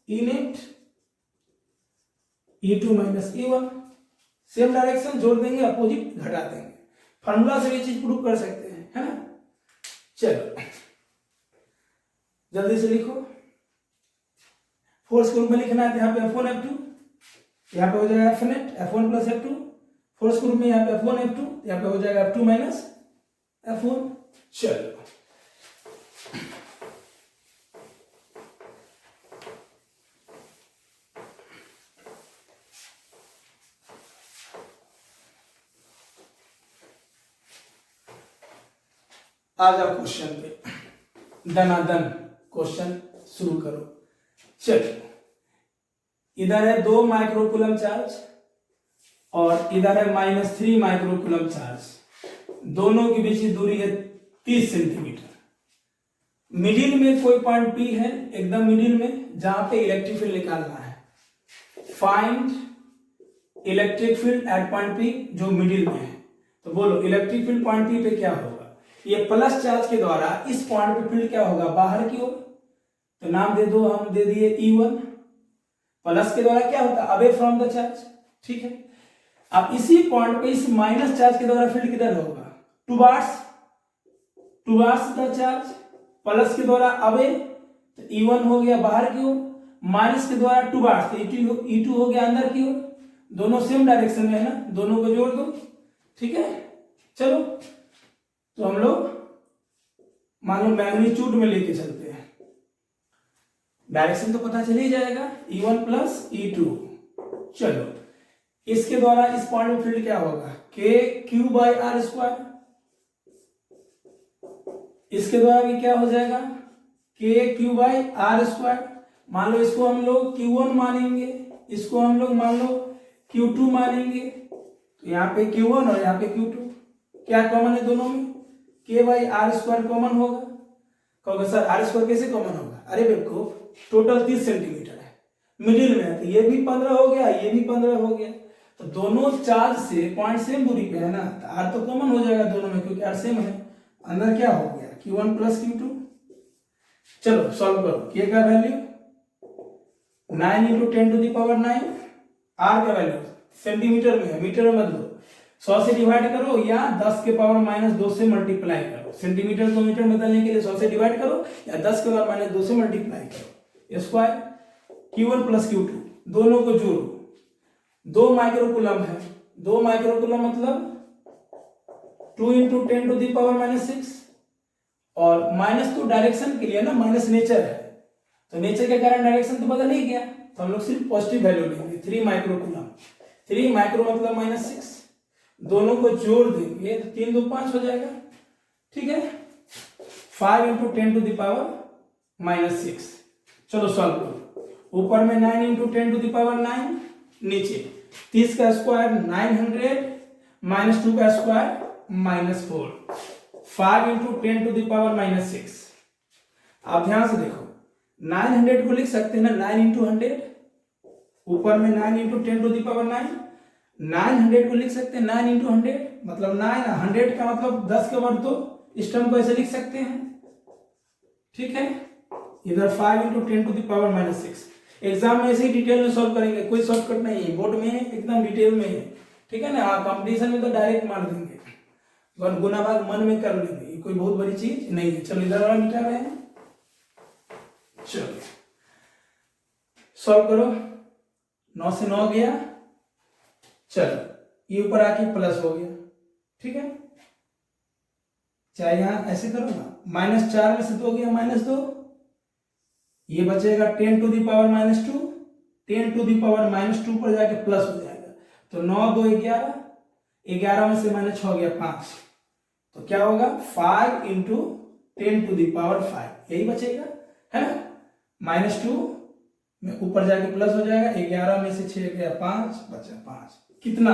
E net E2 - E1, same direction जोड़ देंगे, अपोजिट घटा देंगे। फार्मूला से ये चीज प्रूव कर सकते हैं, है ना। चलो जल्दी से लिखो, फोर्स के रूप में लिखना है, यहाँ पे F1 F2, यहाँ पे हो जाएगा F net F1 + F2, force के रूप में यहाँ पे F1 F2, यहाँ पे हो जाएगा F2 - F1। चलो आ जाओ क्वेश्चन पे, दनादन क्वेश्चन शुरू करो। चलो इधर है 2 माइक्रोकूलम चार्ज और इधर है -3 माइक्रोकूलम चार्ज, दोनों के बीच की दूरी है 30 सेंटीमीटर। मिडिल में कोई पॉइंट P है, एकदम मिडिल में, जहां पे इलेक्ट्रिक फील्ड निकालना है। Find electric field at point P जो मिडिल में है। तो बोलो इलेक्ट्रिक फील्ड पॉइंट P पे क्या होगा, ये प्लस चार्ज के द्वारा इस पॉइंट पे फील्ड क्या होगा, बाहर की ओर, तो नाम दे दो, हम दे दिए E1। प्लस के द्वारा क्या होता है, अवे फ्रॉम द चार्ज। ठीक है, अब इसी पॉइंट पे इस माइनस चार्ज के द्वारा फील्ड किधर होगा, टुवार्ड्स द चार्ज। प्लस के द्वारा अवे तो E1 हो गया बाहर की ओर, माइनस के द्वारा टुवार्ड्स तो E2 हो गया अंदर की ओर, दोनों सेम डायरेक्शन में है ना, दोनों को जोड़ दो। ठीक है, चलो तो हम लोग मान लो मैग्नीट्यूड में लेके चलते हैं, डायरेक्शन तो पता चल ही जाएगा, E1 + E2। चलो इसके द्वारा इस पॉइंट में फील्ड क्या होगा, KQ/R²। इसके द्वारा भी क्या हो जाएगा, KQ/R²। मान लो इसको हम लोग Q1 मानेंगे, इसको हम लोग मान लो Q2 मानेंगे, तो यहाँ पे Q1 और यहाँ पे Q2, क्या कॉमन है दोनों में? K by are square common होगा। कहोगे सर आर स्क्वायर कैसे कॉमन होगा? अरे बेवकूफ, टोटल 30 सेंटीमीटर है, मिडिल में है, तो ये भी 15 हो गया, ये भी 15 हो गया, तो दोनों चार्ज से पॉइंट सेम दूरी पे है ना, तो आर तो कॉमन हो जाएगा दोनों में, क्योंकि आर सेम है। अंदर क्या हो गया? Q1 plus Q2। चलो सॉल्व करो। K का value 9 into 10 to the power 9, r का वैल्यू सेंटीमीटर में है, मीटर में मत लो, 100 से डिवाइड करो या 10 के पावर माइनस 2 से मल्टीप्लाई करो। सेंटीमीटर को मीटर में बदलने के लिए 100 से डिवाइड करो या 10 के पावर माइनस 2 से मल्टीप्लाई करो। स्क्वायर Q1 प्लस Q2 दोनों को जोड़ो, 2 माइक्रोकूलम है, 2 माइक्रोकूलम मतलब 2 into 10 to the power minus 6, और माइनस तो डायरेक्शन के लिए ना, माइनस नेचर है, तो नेचर के कारण डायरेक्शन तो बदल ही गया, तो हम लोग सिर्फ पॉजिटिव वैल्यू लेंगे। 3 माइक्रोकूलम, 3 माइक्रो मतलब माइनस 6, दोनों को जोड़ देंगे तो 3 2 5 हो जाएगा। ठीक है, 5 into 10 to the power minus 6। चलो सॉल्व करो। ऊपर में 9 इंटू 10 टू द पावर 9, नीचे 30 का स्क्वायर 900 माइनस 2 का square minus 4, 5 into 10 to the power minus 6। आप ध्यान से देखो, 900 को लिख सकते हैं ना 9 इंटू 100, ऊपर में 9 इंटू 10 टू द पावर 9, 900 को लिख सकते हैं 9 इंटू 100, मतलब 9, 100 का मतलब 10 के वर्ग, तो इस टर्म को ऐसे लिख सकते हैं। ठीक है, इधर 5 into 10 to the power minus 6। Exam में ऐसे ही डिटेल में सॉल्व करेंगे, कोई शॉर्टकट नहीं है, बोर्ड में एकदम डिटेल में है। ठीक है ना, कंपटीशन में तो डायरेक्ट मार देंगे, गुना भाग मन में कर लेंगे, ये कोई बहुत बड़ी चीज नहीं है। चलो इधर वाला मिटा रहे हैं, चलो सॉल्व करो। 9 से 9 गया, चलो ये ऊपर आके प्लस हो गया। ठीक है, चाहे यहां ऐसे करो ना, -4 में से 2 गया -2, ये बचेगा 10 to the power -2, 10 to the power -2 पर जाके प्लस हो जाएगा, तो 9 2 11, 11 में से -6 गया 5, तो क्या होगा 5 इंटू 10 टू द पावर 5, यही बचेगा, है ना। -2 में ऊपर जाके प्लस हो जाएगा, 11 में से 6 गया 5, बचा 5, कितना?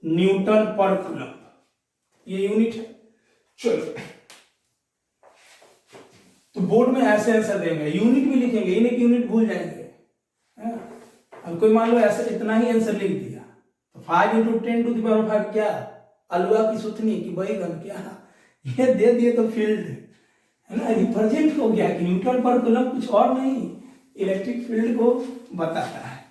न्यूटन पर कूलम, ये यूनिट है। चलो, तो बोर्ड में ऐसे आंसर देंगे, यूनिट भी लिखेंगे, ये नहीं कि यूनिट भूल जाएंगे, है ना। अब कोई मान लो ऐसे इतना ही आंसर लिख दिया, तो 5 इंटू 10 टू द पावर 5 क्या? अलुआ की सुथनी की बैगन, क्या ये दे दिए तो फील्ड, है ना, रिप्रेजेंट हो गया कि न्यूटन पर कूलम कुछ और नहीं, इलेक्ट्रिक फील्ड को बताता है।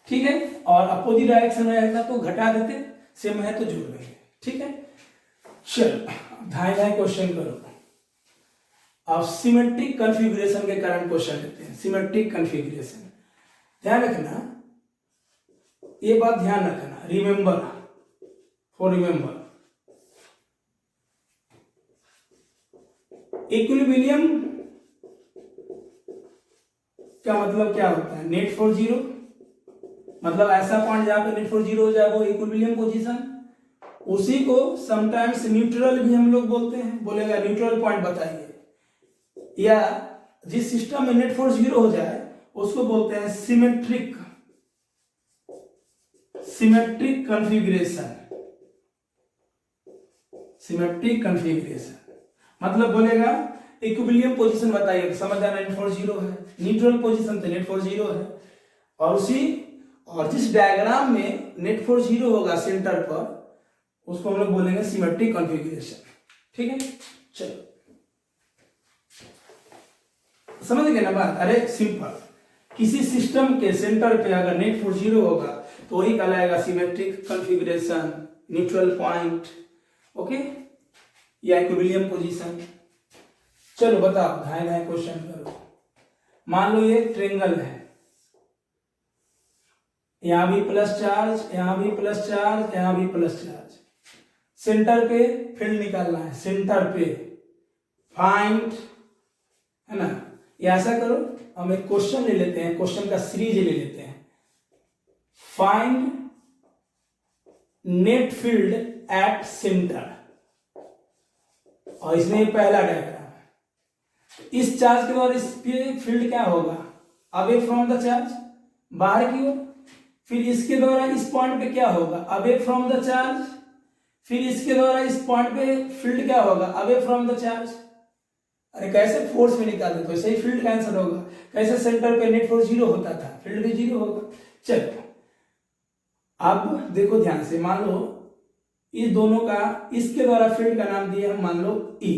ठीक है, और अपोजिट डायरेक्शन में रहता तो घटा देते, सेम है तो जोड़ देंगे। ठीक है, चलो धाए धाए क्वेश्चन करो। अब सिमेट्रिक कॉन्फ़िगरेशन के कारण क्वेश्चन लेते हैं। सिमेट्रिक कॉन्फ़िगरेशन, ध्यान रखना, ये बात ध्यान रखना, रिमेंबर, फॉर रिमेंबर, इक्विलिब्रियम का मतलब क्या होता है? नेट फॉर जीरो, मतलब ऐसा पॉइंट जहां पे नेट फॉर जीरो हो जाए वो इक्विलिब्रियम पोजीशन, उसी को समटाइम्स न्यूट्रल भी हम लोग बोलते हैं। बोलेगा न्यूट्रल पॉइंट बताइए, या जिस सिस्टम में नेट फॉर जीरो हो जाए उसको बोलते हैं symmetric, symmetric configuration. Symmetric configuration मतलब बोलेगा इक्विलिब्रियम पोजीशन बताइए, तो समझ जाना नेट फॉर जीरो है, न्यूट्रल पोजीशन तो नेट फॉर जीरो है, और जिस डायग्राम में नेट फॉर जीरो होगा सेंटर पर, उसको हम लोग बोलेंगे सिमेट्रिक कॉन्फ़िगरेशन। ठीक है, चलो समझ गए ना बात? अरे सिंपल, किसी सिस्टम के सेंटर पे अगर नेट फॉर जीरो होगा तो वही कहलाएगा symmetric configuration, neutral point, okay, या इक्विलिब्रियम पोजीशन। चलो बताओ, धाए धाए क्वेश्चन करो। मान लो ये ट्रेंगल है, यहां भी प्लस चार्ज, यहां भी प्लस चार्ज, यहां भी प्लस चार्ज, सेंटर पे फील्ड निकालना है, सेंटर पे फाइंड, है ना। ये ऐसा करो, हम एक क्वेश्चन ले लेते हैं, क्वेश्चन का सीरीज ले लेते हैं, find net field at centre, और इसमें पहला डायग्राम है, इस चार्ज के द्वारा इस पे फील्ड क्या होगा, अवे फ्रॉम द चार्ज, बाहर की ओर। फिर इसके द्वारा इस पॉइंट पे क्या होगा, अवे फ्रॉम द चार्ज। फिर इसके द्वारा इस पॉइंट पे फील्ड क्या होगा, अवे फ्रॉम द चार्ज। अरे कैसे फोर्स में निकालते तो सही फील्ड का आंसर होगा। कैसे सेंटर पे नेट फोर्स 0 होता था, फील्ड भी 0 होगा। चलो अब देखो ध्यान से, मान लो इस दोनों का, इसके द्वारा फील्ड का नाम दिया हम मान लो E,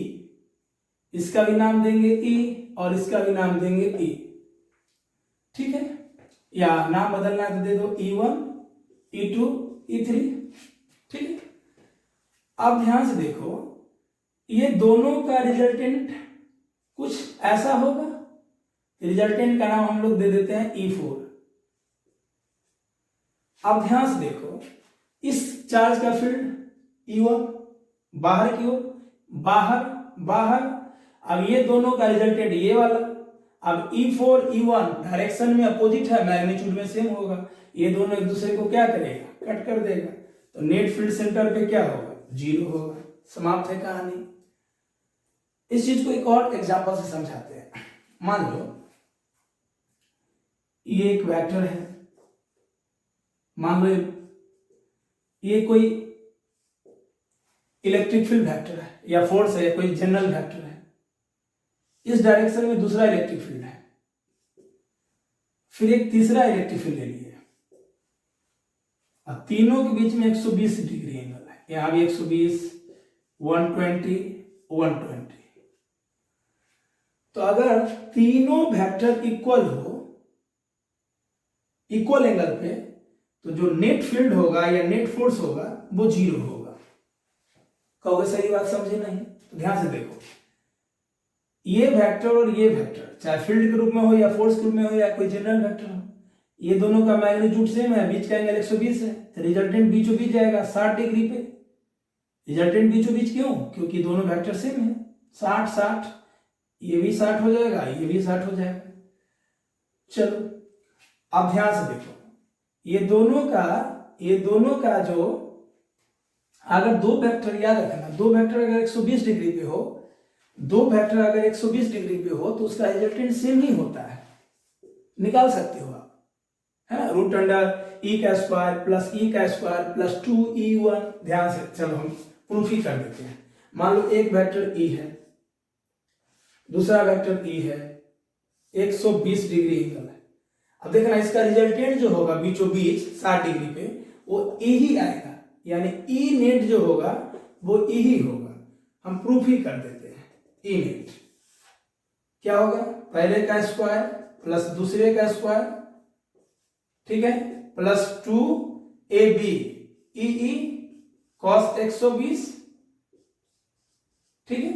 इसका भी नाम देंगे E और इसका भी नाम देंगे E, ठीक है। या नाम बदलना है तो दे दो E1 E2 E3, ठीक है। अब ध्यान से देखो, ये दोनों का रिजल्टेंट कुछ ऐसा होगा, रिजल्टेंट का नाम हम लोग दे देते हैं E4। अब ध्यान से देखो, इस चार्ज का फील्ड E1 बाहर की ओर, बाहर बाहर। अब ये दोनों का रिजल्टेंट ये वाला। अब E4 E1 डायरेक्शन में अपोजिट है, मैग्नीट्यूड में सेम होगा। ये दोनों एक दूसरे को क्या करेगा, कट कर देगा। तो नेट फील्ड सेंटर पे क्या होगा, 0 होगा। समाप्त है कहानी। इस चीज को एक और एग्जांपल से समझाते हैं। मान लो ये एक वेक्टर है, मान लो ये कोई इलेक्ट्रिक फील्ड वेक्टर है या फोर्स है, कोई जनरल वेक्टर है। इस डायरेक्शन में दूसरा इलेक्ट्रिक फील्ड है, फिर एक तीसरा इलेक्ट्रिक फील्ड ले लिया। अब तीनों के बीच में 120 डिग्री एंगल है, यहां भी 120, 120, 120। तो अगर तीनों वेक्टर इक्वल हो, इक्वल एंगल पे, तो जो नेट फील्ड होगा या नेट फोर्स होगा वो 0 होगा। कहोगे सही बात समझे नहीं? तो ध्यान से देखो, ये वेक्टर और ये वेक्टर चाहे फील्ड के रूप में हो या फोर्स के रूप में हो या कोई जनरल वेक्टर हो, ये दोनों का मैग्नीट्यूड सेम है, बीच का एंगल 120 है। तो रिजल्टेंट बीचों बीच जाएगा 60 डिग्री पे। रिजल्टेंट बीचों बीच क्यों? क्योंकि दोनों वेक्टर सेम है, 60 60। ये भी 60 हो जाएगा, ये भी 60 हो जाएगा। चलो अब ध्यान से देखो, ये दोनों का जो, अगर दो वेक्टर याद रखना, दो वेक्टर अगर 120 डिग्री पे हो, दो वेक्टर अगर 120 डिग्री पे हो तो उसका रिजल्टेंट सेम ही होता है। निकाल सकते हो आप, है ना, रूट अंडर ई का स्क्वायर प्लस ई का स्क्वायर प्लस 2E1। ध्यान से चलो हम प्रूफ ही कर देते हैं। मान लो एक वेक्टर ई है, दूसरा वेक्टर ई है, 120 डिग्री एंगल है। अब देखना इसका रिजल्टेंट जो होगा बीचों बीच 60 डिग्री पे, वो ई ही आएगा, यानी ई नेट जो होगा वो ई ही होगा। हम प्रूफ ही कर देते हैं। ई नेट क्या होगा, पहले का स्क्वायर प्लस दूसरे का स्क्वायर, ठीक है, प्लस 2AB ई कॉस 120, ठीक है।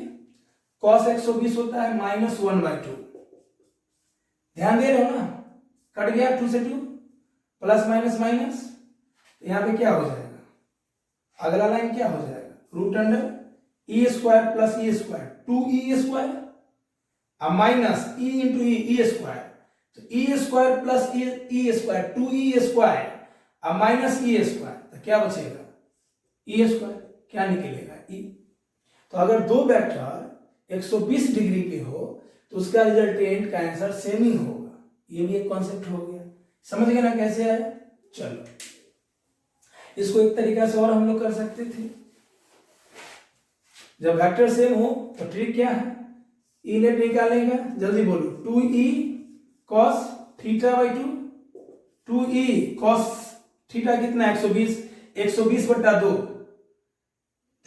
कॉस 120 होता है -1/2। ध्यान दे रहे हो ना, कट गया 2 से 2, प्लस माइनस माइनस, यहां पे क्या हो जाएगा, अगला लाइन क्या हो जाएगा, root under E square plus E square 2E square, अब minus E into E square, तो E square plus E square 2E square, अब माइनस ई स्क्वायर, तो क्या बचेगा, ई स्क्वायर। क्या निकलेगा, ई। तो अगर दो वेक्टर 120 डिग्री पे हो तो उसका रिजल्टेंट का आंसर सेम ही होगा। ये भी एक कॉन्सेप्ट हो गया, समझ गए ना कैसे आया। चलो इसको एक तरीका से और हम लोग कर सकते थे, जब वेक्टर सेम हो तो ट्रिक क्या है, ई नेट निकालेगा, जल्दी बोलो, 2E cos θ/2, 2E cos theta कितना 120, 120/2,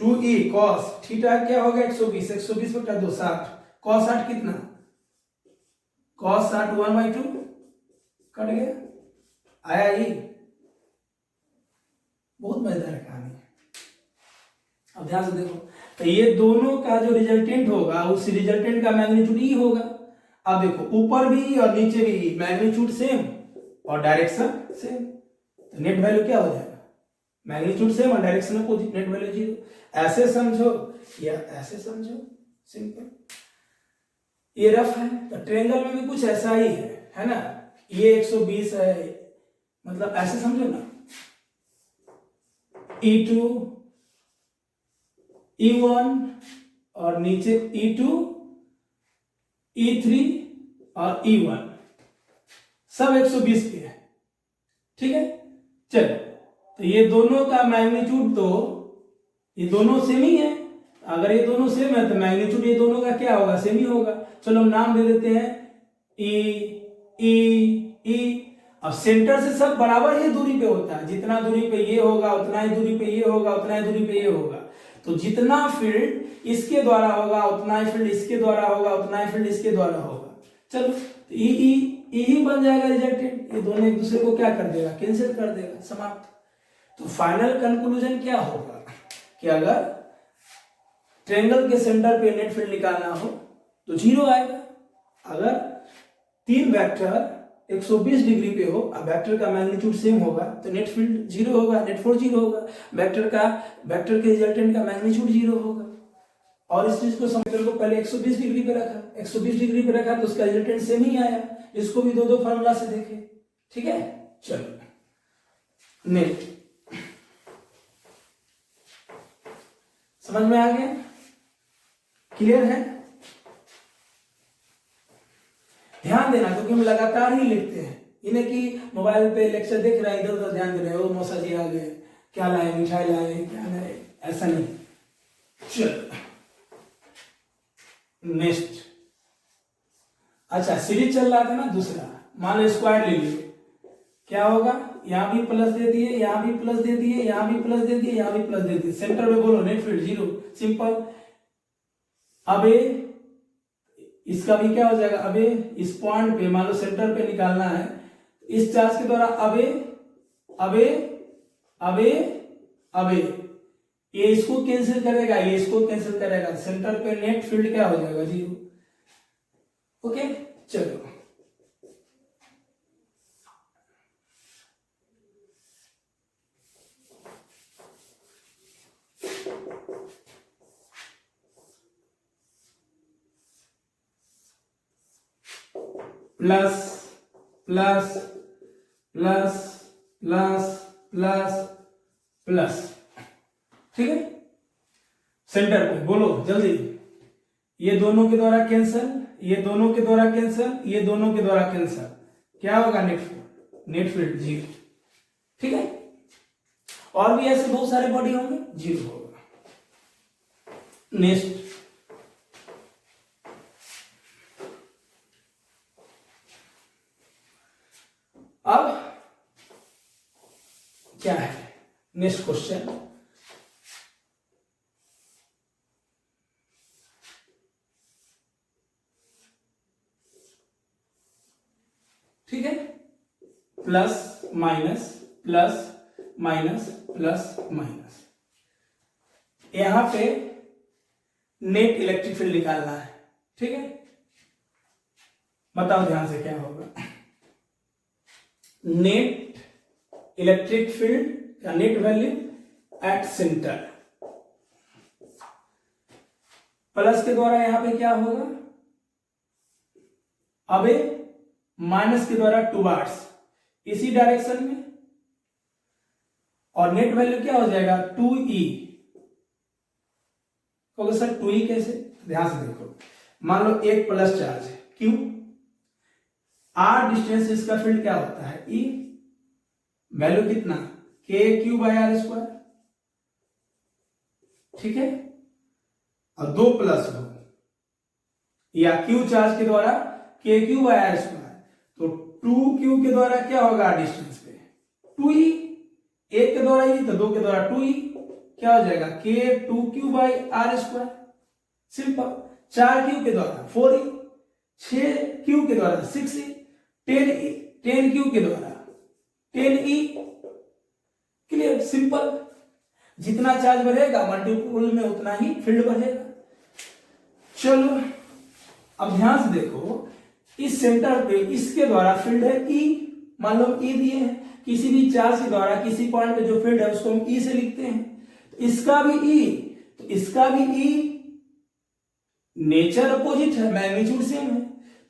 2E cos थीटा क्या होगा 120, 120/2 60, cos 60 कितना, cos 60 1/2, कट गया, आया ही। बहुत मजेदार कहानी है। अब ध्यान से देखो, तो ये दोनों का जो रिजल्टेंट होगा उस रिजल्टेंट का मैग्नीट्यूड ई होगा। अब देखो ऊपर भी और नीचे भी मैग्नीट्यूड सेम और डायरेक्शन सेम, तो नेट वैल्यू क्या हो जाएगा, मैग्नीट्यूड सेम और डायरेक्शन अपोजिट, नेट वैल्यू 0। ऐसे समझो या ऐसे समझो, सिंपल। ये रफ है, तो ट्रायंगल में भी कुछ ऐसा ही है ना, ये 120 है, मतलब ऐसे समझो ना, E2 E1 और नीचे E2 E3 और E1 सब 120 के है, ठीक है। चलो, तो ये दोनों का मैग्नीट्यूड तो ये दोनों सेम ही है। अगर ये दोनों सेम है तो मैग्नीट्यूड ये दोनों का क्या होगा, सेम ही होगा। चलो हम नाम दे देते हैं ई ई ई। अब सेंटर से सब बराबर ही दूरी पे होता है, जितना दूरी पे ये होगा उतना ही दूरी पे ये होगा, उतना ही दूरी पे ये होगा। तो जितना फील्ड इसके द्वारा होगा उतना ही फील्ड इसके द्वारा होगा, उतना ही फील्ड इसके द्वारा होगा। चलो, तो ई ही बन जाएगा रिजल्टेंट। ये दोनों एक दूसरे को क्या कर देगा, कैंसिल कर देगा, समाप्त। तो फाइनल कंक्लूजन क्या होगा कि अगर ट्रायंगल के सेंटर पे नेट फील्ड निकालना हो तो 0 आएगा। अगर तीन वेक्टर 120 डिग्री पे हो और वेक्टर का मैग्नीट्यूड सेम होगा तो नेट फील्ड 0 होगा, नेट फोर्स 0 होगा, वेक्टर के रिजल्टेंट का मैग्नीट्यूड 0 होगा। और इस चीज को समझने को पहले 120 डिग्री पे रखा, 120 डिग्री पे रखा तो उसका रिजल्टेंट सेम ही आया। इसको भी दो फार्मूला से देखे, ठीक है। चलो, नेट समझ में आ गया, क्लियर है। ध्यान देना क्योंकि हम लगातार ही लिखते हैं, इन्हें कि मोबाइल पे लेक्चर देख रहे हैं, इधर उधर ध्यान दे रहे हो, मौसा जी आ गए, क्या लाए, मिठाई लाए, क्या लाए, ऐसा नहीं। चलो नेक्स्ट, अच्छा सीरीज चल रहा था ना दूसरा, मान लो स्क्वायर ले लिए, क्या होगा, यहां भी प्लस दे दिए, यहां भी प्लस दे दिए, यहां भी प्लस दे दिए, यहां भी प्लस दे दिए, सेंटर में बोलो नेट फील्ड 0, सिंपल। अब इसका भी क्या हो जाएगा, अबे इस पॉइंट पे मान लो सेंटर पे निकालना है, इस चार्ज के द्वारा अबे अबे अबे अबे ये इसको कैंसिल करेगा, ये इसको कैंसिल करेगा, सेंटर पे नेट फील्ड क्या हो जाएगा, 0। ओके, चलो plus plus plus plus plus plus, ठीक है। सेंटर पे बोलो जल्दी, ये दोनों के द्वारा कैंसल, ये दोनों के द्वारा कैंसल, ये दोनों के द्वारा कैंसल, क्या होगा, नेट फील्ड 0, ठीक है। और भी ऐसे बहुत सारे बॉडी होंगे, 0 होगा। नेक्स्ट, अब क्या है नेक्स्ट क्वेश्चन, ठीक है। Plus minus plus minus plus minus, यहां पे नेट इलेक्ट्रिक फील्ड निकालना है, ठीक है। बताओ ध्यान से क्या होगा, नेट इलेक्ट्रिक फील्ड का net value at centre, plus के द्वारा यहां पे क्या होगा, अबे माइनस के द्वारा टुवार्ड्स इसी डायरेक्शन में, और नेट वैल्यू क्या हो जाएगा, 2e। कहोगे सर 2e कैसे, ध्यान से देखो, मान लो एक प्लस चार्ज है q, r डिस्टेंस इसका फील्ड क्या होता है, e, वैल्यू कितना, k3/r², ठीक है। और 2 प्लस हो या q चार्ज के द्वारा k3/r², तो 2q के द्वारा क्या होगा डिस्टेंस पे 2e, एक के द्वारा e तो 2 के द्वारा 2e, क्या हो जाएगा k2q/r², सिंपल। 4q के द्वारा 4e, 6q के द्वारा 6e, 10q के द्वारा 10e, क्लियर, सिंपल। जितना चार्ज बढ़ेगा मल्टीपल में उतना ही फील्ड बढ़ेगा। चलो अब ध्यान से देखो, इस सेंटर पे इसके द्वारा फील्ड है E, मान लो E दिए हैं, किसी भी चार्ज के द्वारा किसी पॉइंट पे जो फील्ड है उसको हम E से लिखते हैं, तो इसका भी E, तो इसका भी E, नेचर अपोजिट है, मैग्नीट्यूड सेम है,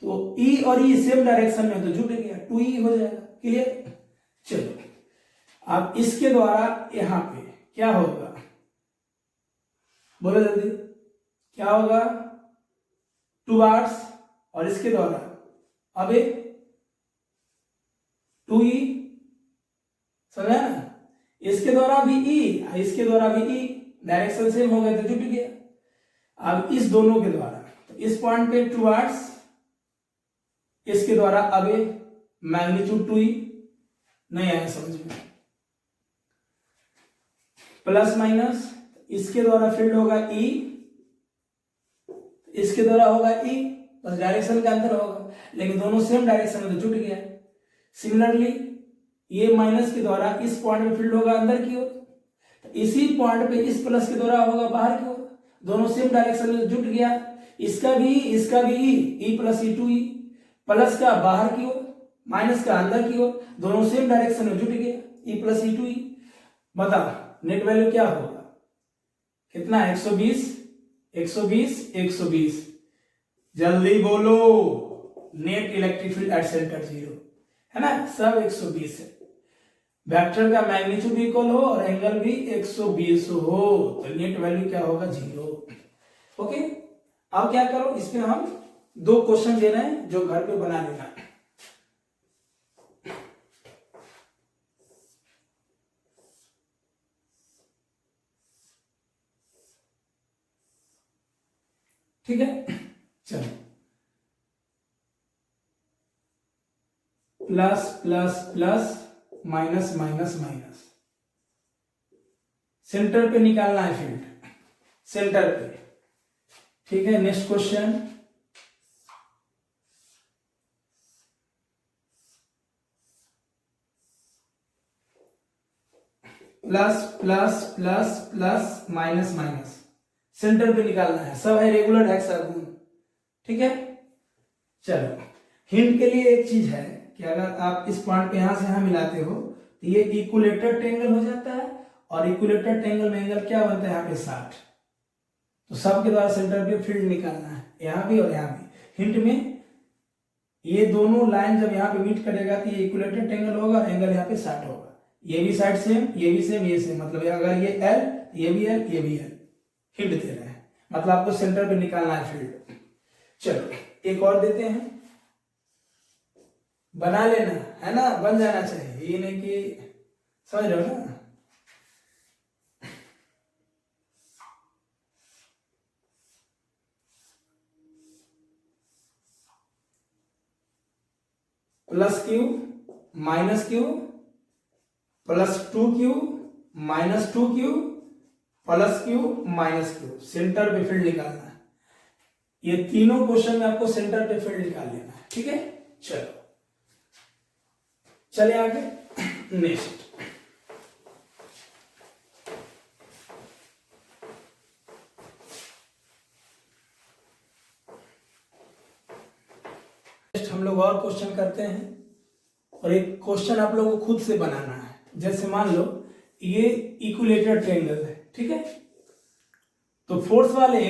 तो E और E सेम डायरेक्शन में तो जुड़ गया, 2E हो जाएगा, क्लियर। चलो अब इसके द्वारा यहां पे क्या होगा, बोलो जल्दी, क्या होगा, टुवार्ड्स और इसके द्वारा अब ए 2e, समझा ना, इसके द्वारा भी ई, इसके द्वारा भी ई, डायरेक्शन सेम हो गया तो जुट गया। अब इस दोनों के द्वारा, तो इस पॉइंट पे टुवर्ड्स, इसके द्वारा अब ए मैग्नीट्यूड 2e, नहीं आया समझ में, प्लस माइनस, इसके द्वारा फील्ड होगा ई, इसके द्वारा होगा ई, बस डायरेक्शन का अंतर होगा, लेकिन दोनों सेम डायरेक्शन में तो जुट गया। सिमिलरली ये माइनस के द्वारा इस पॉइंट में फील्ड होगा अंदर की ओर, तो इसी पॉइंट पे इस प्लस के द्वारा होगा बाहर की ओर, दोनों सेम डायरेक्शन में जुट गया। इसका भी ई प्लस ई 2e, प्लस का बाहर की ओर, माइनस का अंदर की ओर, दोनों सेम डायरेक्शन में जुट गया, ई प्लस ई 2e। बताओ नेट वैल्यू क्या होगा, कितना, 120, 120, 120, जल्दी बोलो, net electric field at centre 0 है ना, सब 120 है। वेक्टर का मैग्नीट्यूड इक्वल हो और एंगल भी 120 हो, तो नेट वैल्यू क्या होगा, 0। ओके, अब क्या करो, इसमें हम 2 क्वेश्चन दे रहे हैं जो घर पे बना लेना। ठीक है, चलो, plus plus plus minus minus minus, centre पे निकालना है फील्ड, सेंटर पे। ठीक है, next question, plus plus plus plus minus minus, centre पे निकालना है, सब है रेगुलर हेक्सागोन। ठीक है, चलो, हिंट के लिए एक चीज है कि अगर आप इस पॉइंट पे यहां से यहां मिलाते हो तो ये इक्विलेटरल ट्रायंगल हो जाता है, और इक्विलेटरल ट्रायंगल में एंगल क्या बनता है, यहाँ पे 60। तो सब के द्वारा सेंटर पे फील्ड निकालना है, यहाँ भी और यहाँ भी। हिंट में ये दोनों लाइन जब यहाँ पे मीट करेगा तो ये इक्विलेटरल ट्रायंगल होगा, एंगल यहाँ पे 60 होगा, ये भी साइड सेम, ये भी सेम, ये सेम, मतलब अगर ये L, ये भी L, ये भी L, हिंट दे रहे हैं, मतलब आपको सेंटर पे निकालना है फील्ड। चलो एक और देते हैं, बना लेना है ना, बन जाना चाहिए, ये नहीं कि, समझ रहे हो ना। Plus Q minus Q plus 2q minus 2q plus q minus q, centre पे फील्ड निकालना है। ये तीनों क्वेश्चन में आपको सेंटर पे फील्ड निकाल लेना है। ठीक है, चलो चले आगे, नेक्स्ट। हम लोग और क्वेश्चन करते हैं, और एक क्वेश्चन आप लोगों को खुद से बनाना है। जैसे मान लो ये इक्विलेटरल ट्रायंगल है, ठीक है, तो फोर्स वाले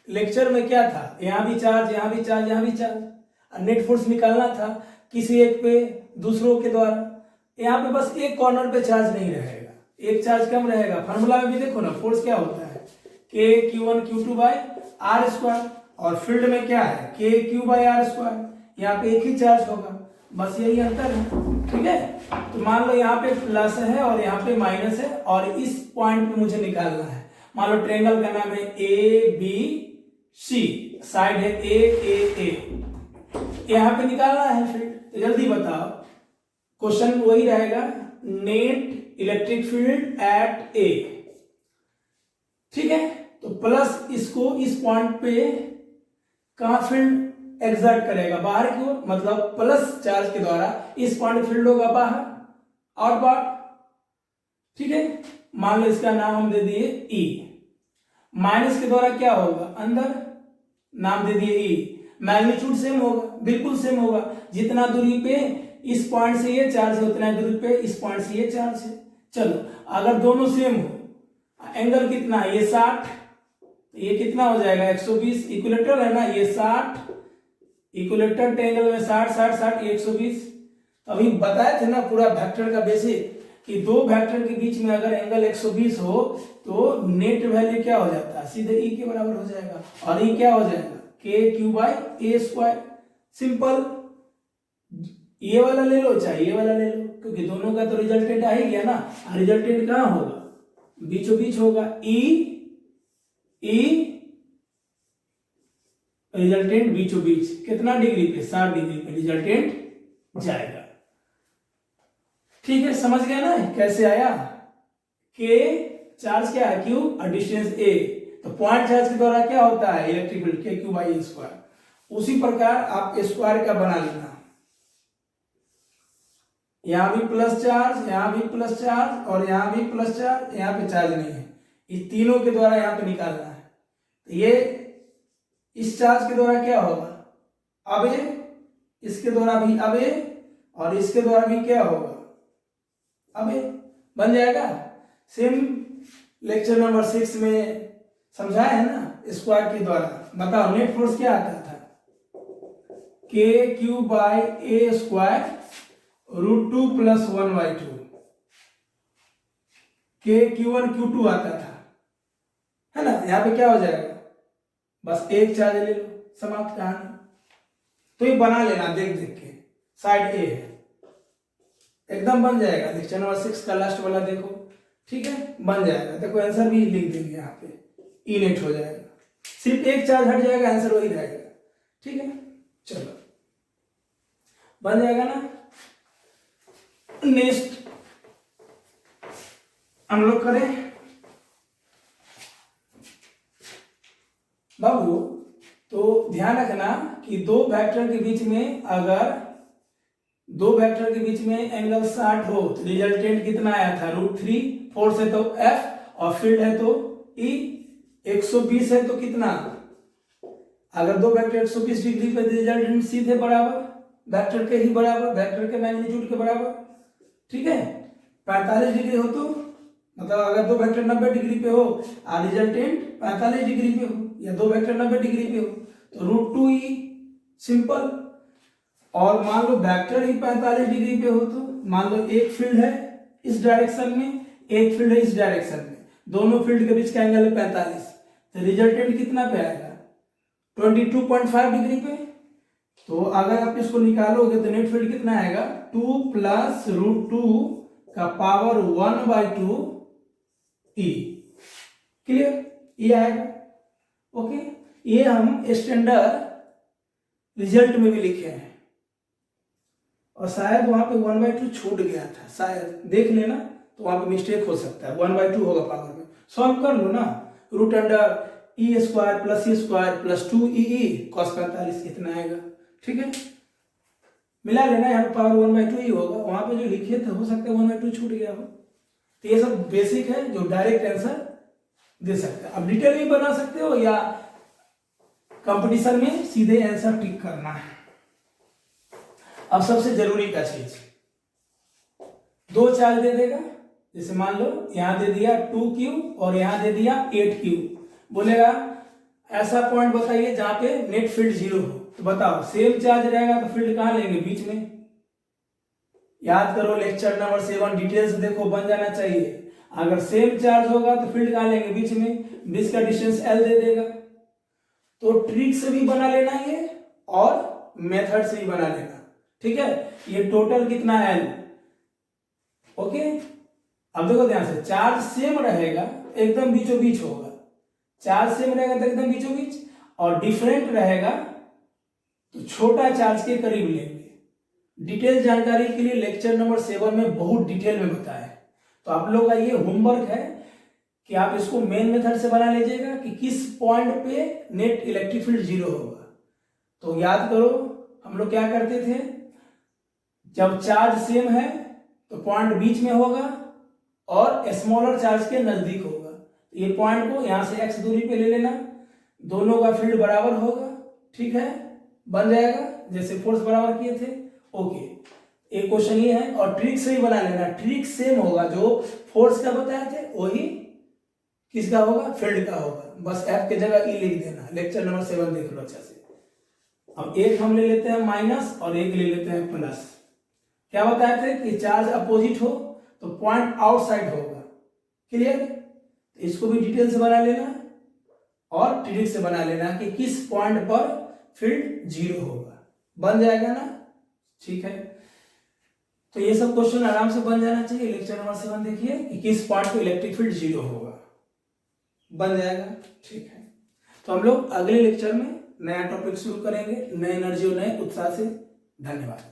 लेक्चर में क्या था, यहां भी चार्ज, यहां भी चार्ज, यहां भी चार्ज, नेट फोर्स निकालना था किसी एक पे दूसरों के द्वारा। यहाँ पे बस एक कॉर्नर पे चार्ज नहीं रहेगा, एक चार्ज कम रहेगा। फार्मूला में भी देखो ना, फोर्स क्या होता है, k q1 q2 by are square, और फील्ड में क्या है, k q by are square. यहाँ पे एक ही चार्ज होगा, बस यही अंतर है। ठीक है, तो मान लो यहाँ पे प्लस है और यहाँ पे माइनस है, और इस पॉइंट पे मुझे निकालना है। मान लो ट्रायंगल का नाम है ए बी सी, साइड है ए, यहाँ पे निकालना है फील्ड। तो जल्दी बताओ, क्वेश्चन वही रहेगा, नेट इलेक्ट्रिक फील्ड एट ए। ठीक है, तो प्लस इसको इस पॉइंट पे कहां फील्ड एक्सर्ट करेगा, बाहर की ओर, मतलब प्लस चार्ज के द्वारा इस पॉइंट फील्ड होगा बाहर, आउटवर्ड। ठीक है, मान लो इसका नाम हम दे दिए ई, माइनस के द्वारा क्या होगा, अंदर, नाम दे दिए ई। मैग्नीट्यूड सेम होगा, बिल्कुल सेम होगा, जितना दूरी पे इस पॉइंट से ये चार्ज है उतना दूरी पे इस पॉइंट से ये चार्ज है। चलो अगर दोनों सेम हो, एंगल कितना है, ये 60, ये कितना हो जाएगा 120, इक्विलेटरल है ना, ये 60, इक्विलेटरल ट्रायंगल में 60 60 60, ये 120। अभी बताए थे ना पूरा वेक्टर का बेसिक, कि दो वेक्टर के बीच में अगर एंगल 120 हो तो नेट वैल्यू क्या हो जाता है, सीधे ई के बराबर हो जाएगा, और ई क्या हो जाएगा, k q by A square. Simple, ये वाला ले लो चाहे ये वाला ले लो, क्योंकि दोनों का तो रिजल्टेंट आ ही गया ना। रिजल्टेंट कहाँ होगा? बीचों बीच होगा। ई रिजल्टेंट बीचों बीच कितना डिग्री पे? 60 डिग्री पे रिजल्टेंट जाएगा। ठीक है, समझ गया ना कैसे आया? के चार्ज क्या है? क्यू और डिस्टेंस ए, तो पॉइंट चार्ज के द्वारा क्या होता है? इलेक्ट्रिक फील्ड के क्यू बाई ए स्क्वायर। उसी प्रकार आप स्क्वायर का बना लेना, यहां भी प्लस चार्ज, यहां भी प्लस चार्ज और यहां भी प्लस चार्ज, यहां पे चार्ज नहीं है, इस तीनों के द्वारा यहां पे निकालना है। तो ये इस चार्ज के द्वारा क्या होगा? अब ए, इसके द्वारा भी अब ए और इसके द्वारा भी क्या होगा? अब ए। बन जाएगा। सेम लेक्चर नंबर 6 में समझाया है ना स्क्वायर के द्वारा। बताओ नेट फोर्स क्या आता था? के क्यू बाई ए स्क्वायर √2 + 1/2। के Q1 Q2 आता था, है ना। यहां पे क्या हो जाएगा? बस एक चार्ज ले लो, समाप्त कहानी। तो ये बना लेना देख देख के, साइड ए है, एकदम बन जाएगा। लेक्चर नंबर 6 का लास्ट वाला देखो, ठीक है, बन जाएगा। देखो आंसर भी लिख देंगे यहाँ पे, ई नेट हो जाएगा। सिर्फ एक चार्ज हट जाएगा, आंसर वही रहेगा। ठीक है, चलो बन जाएगा ना। नेक्स्ट हम लोग करें बाबू, तो ध्यान रखना कि दो वेक्टर के बीच में, अगर दो वेक्टर के बीच में एंगल 60 हो तो रिजल्टेंट कितना आया था? √3। फोर्स है तो F और फील्ड है तो E। 120 है तो कितना? अगर दो वेक्टर 120 डिग्री पे, रिजल्टेंट सीधे बराबर, वेक्टर के ही बराबर, वेक्टर के मैग्नीट्यूड के बराबर। ठीक है, 45 डिग्री हो तो मतलब अगर दो वेक्टर 90 डिग्री पे हो और रिजल्टेंट 45 डिग्री पे हो, या दो वेक्टर 90 डिग्री पे हो तो √2E। सिंपल। और मान लो वेक्टर ही 45 डिग्री पे हो तो मान लो एक फील्ड है इस डायरेक्शन में, एक फील्ड है इस डायरेक्शन में, दोनों फील्ड के बीच का एंगल है 45, तो रिजल्टेंट कितना पे आएगा? 22.5 डिग्री पे। तो अगर आप इसको निकालोगे तो नेट फील्ड कितना आएगा? 2 + √2 का पावर 1/2 E। क्लियर? ये आएगा। ओके, ये हम स्टैंडर्ड रिजल्ट में भी लिखे हैं, और शायद वहां पे 1/2 छूट गया था, शायद देख लेना, तो वहां पे मिस्टेक हो सकता है। 1/2 होगा पावर में, सॉल्व कर लो ना। √E² + E² + 2EE cos 45 कितना आएगा? ठीक है, मिला लेना, यहाँ पे पावर 1/2 ही होगा, वहां पे जो लिखे थे हो सकता है 1/2 छूट गया हो। तो ये सब बेसिक है जो डायरेक्ट आंसर दे सकते हैं। अब डिटेल भी बना सकते हो या कंपटीशन में सीधे आंसर टिक करना है। अब सबसे जरूरी का चीज, दो चार्ज दे देगा, जैसे मान लो यहां दे दिया 2Q और यहां दे दिया 8Q। बोलेगा ऐसा पॉइंट बताइए जहां पे नेट फील्ड 0 हो। तो बताओ, सेम चार्ज रहेगा तो फील्ड कहां लेंगे? बीच में। याद करो लेक्चर नंबर 7, डिटेल्स देखो, बन जाना चाहिए। अगर सेम चार्ज होगा तो फील्ड कहां लेंगे? बीच में। बीच का डिस्टेंस L दे देगा। तो ट्रिक से भी बना लेना ये, और मेथड से भी बना लेना। ठीक है, ये टोटल कितना है? L। ओके, अब देखो ध्यान से, चार्ज सेम रहेगा एकदम बीचों बीच होगा, चार्ज सेम रहेगा तो एकदम बीचों बीच, और डिफरेंट रहेगा तो छोटा चार्ज के करीब लेंगे। डिटेल जानकारी के लिए लेक्चर नंबर 7 में बहुत डिटेल में बताया है। तो आप लोग का ये होमवर्क है कि आप इसको मेन मेथड से बना लीजिएगा कि किस पॉइंट पे नेट इलेक्ट्रिक फील्ड 0 होगा। तो याद करो हम लोग क्या करते थे, जब चार्ज सेम है तो पॉइंट बीच में होगा और स्मॉलर चार्ज के नजदीक होगा। ये पॉइंट को यहां से x दूरी पे ले लेना, दोनों का फील्ड बराबर होगा। ठीक है, बन जाएगा जैसे फोर्स बराबर किए थे। ओके, एक क्वेश्चन ये है, और ट्रिक से ही बना लेना, ट्रिक सेम होगा, जो फोर्स का बताए थे वही किसका होगा? फील्ड का होगा। बस F की जगह E लिख देना। लेक्चर नंबर 7 देख लो अच्छा से। अब एक हम ले लेते हैं माइनस और एक ले लेते हैं प्लस। क्या बताए थे कि चार्ज अपोजिट हो तो पॉइंट आउटसाइड होगा। क्लियर? तो इसको भी डिटेल से बना लेना, और ट्रिक से बना लेना कि किस पॉइंट पर फील्ड 0 होगा, बन जाएगा ना। ठीक है, तो ये सब क्वेश्चन आराम से बन जाना चाहिए। लेक्चर नंबर 7 देखिए कि किस पॉइंट पे इलेक्ट्रिक फील्ड 0 होगा, बन जाएगा। ठीक है, तो हम लोग अगले लेक्चर में नया टॉपिक शुरू करेंगे, नए एनर्जी और नए उत्साह से। धन्यवाद।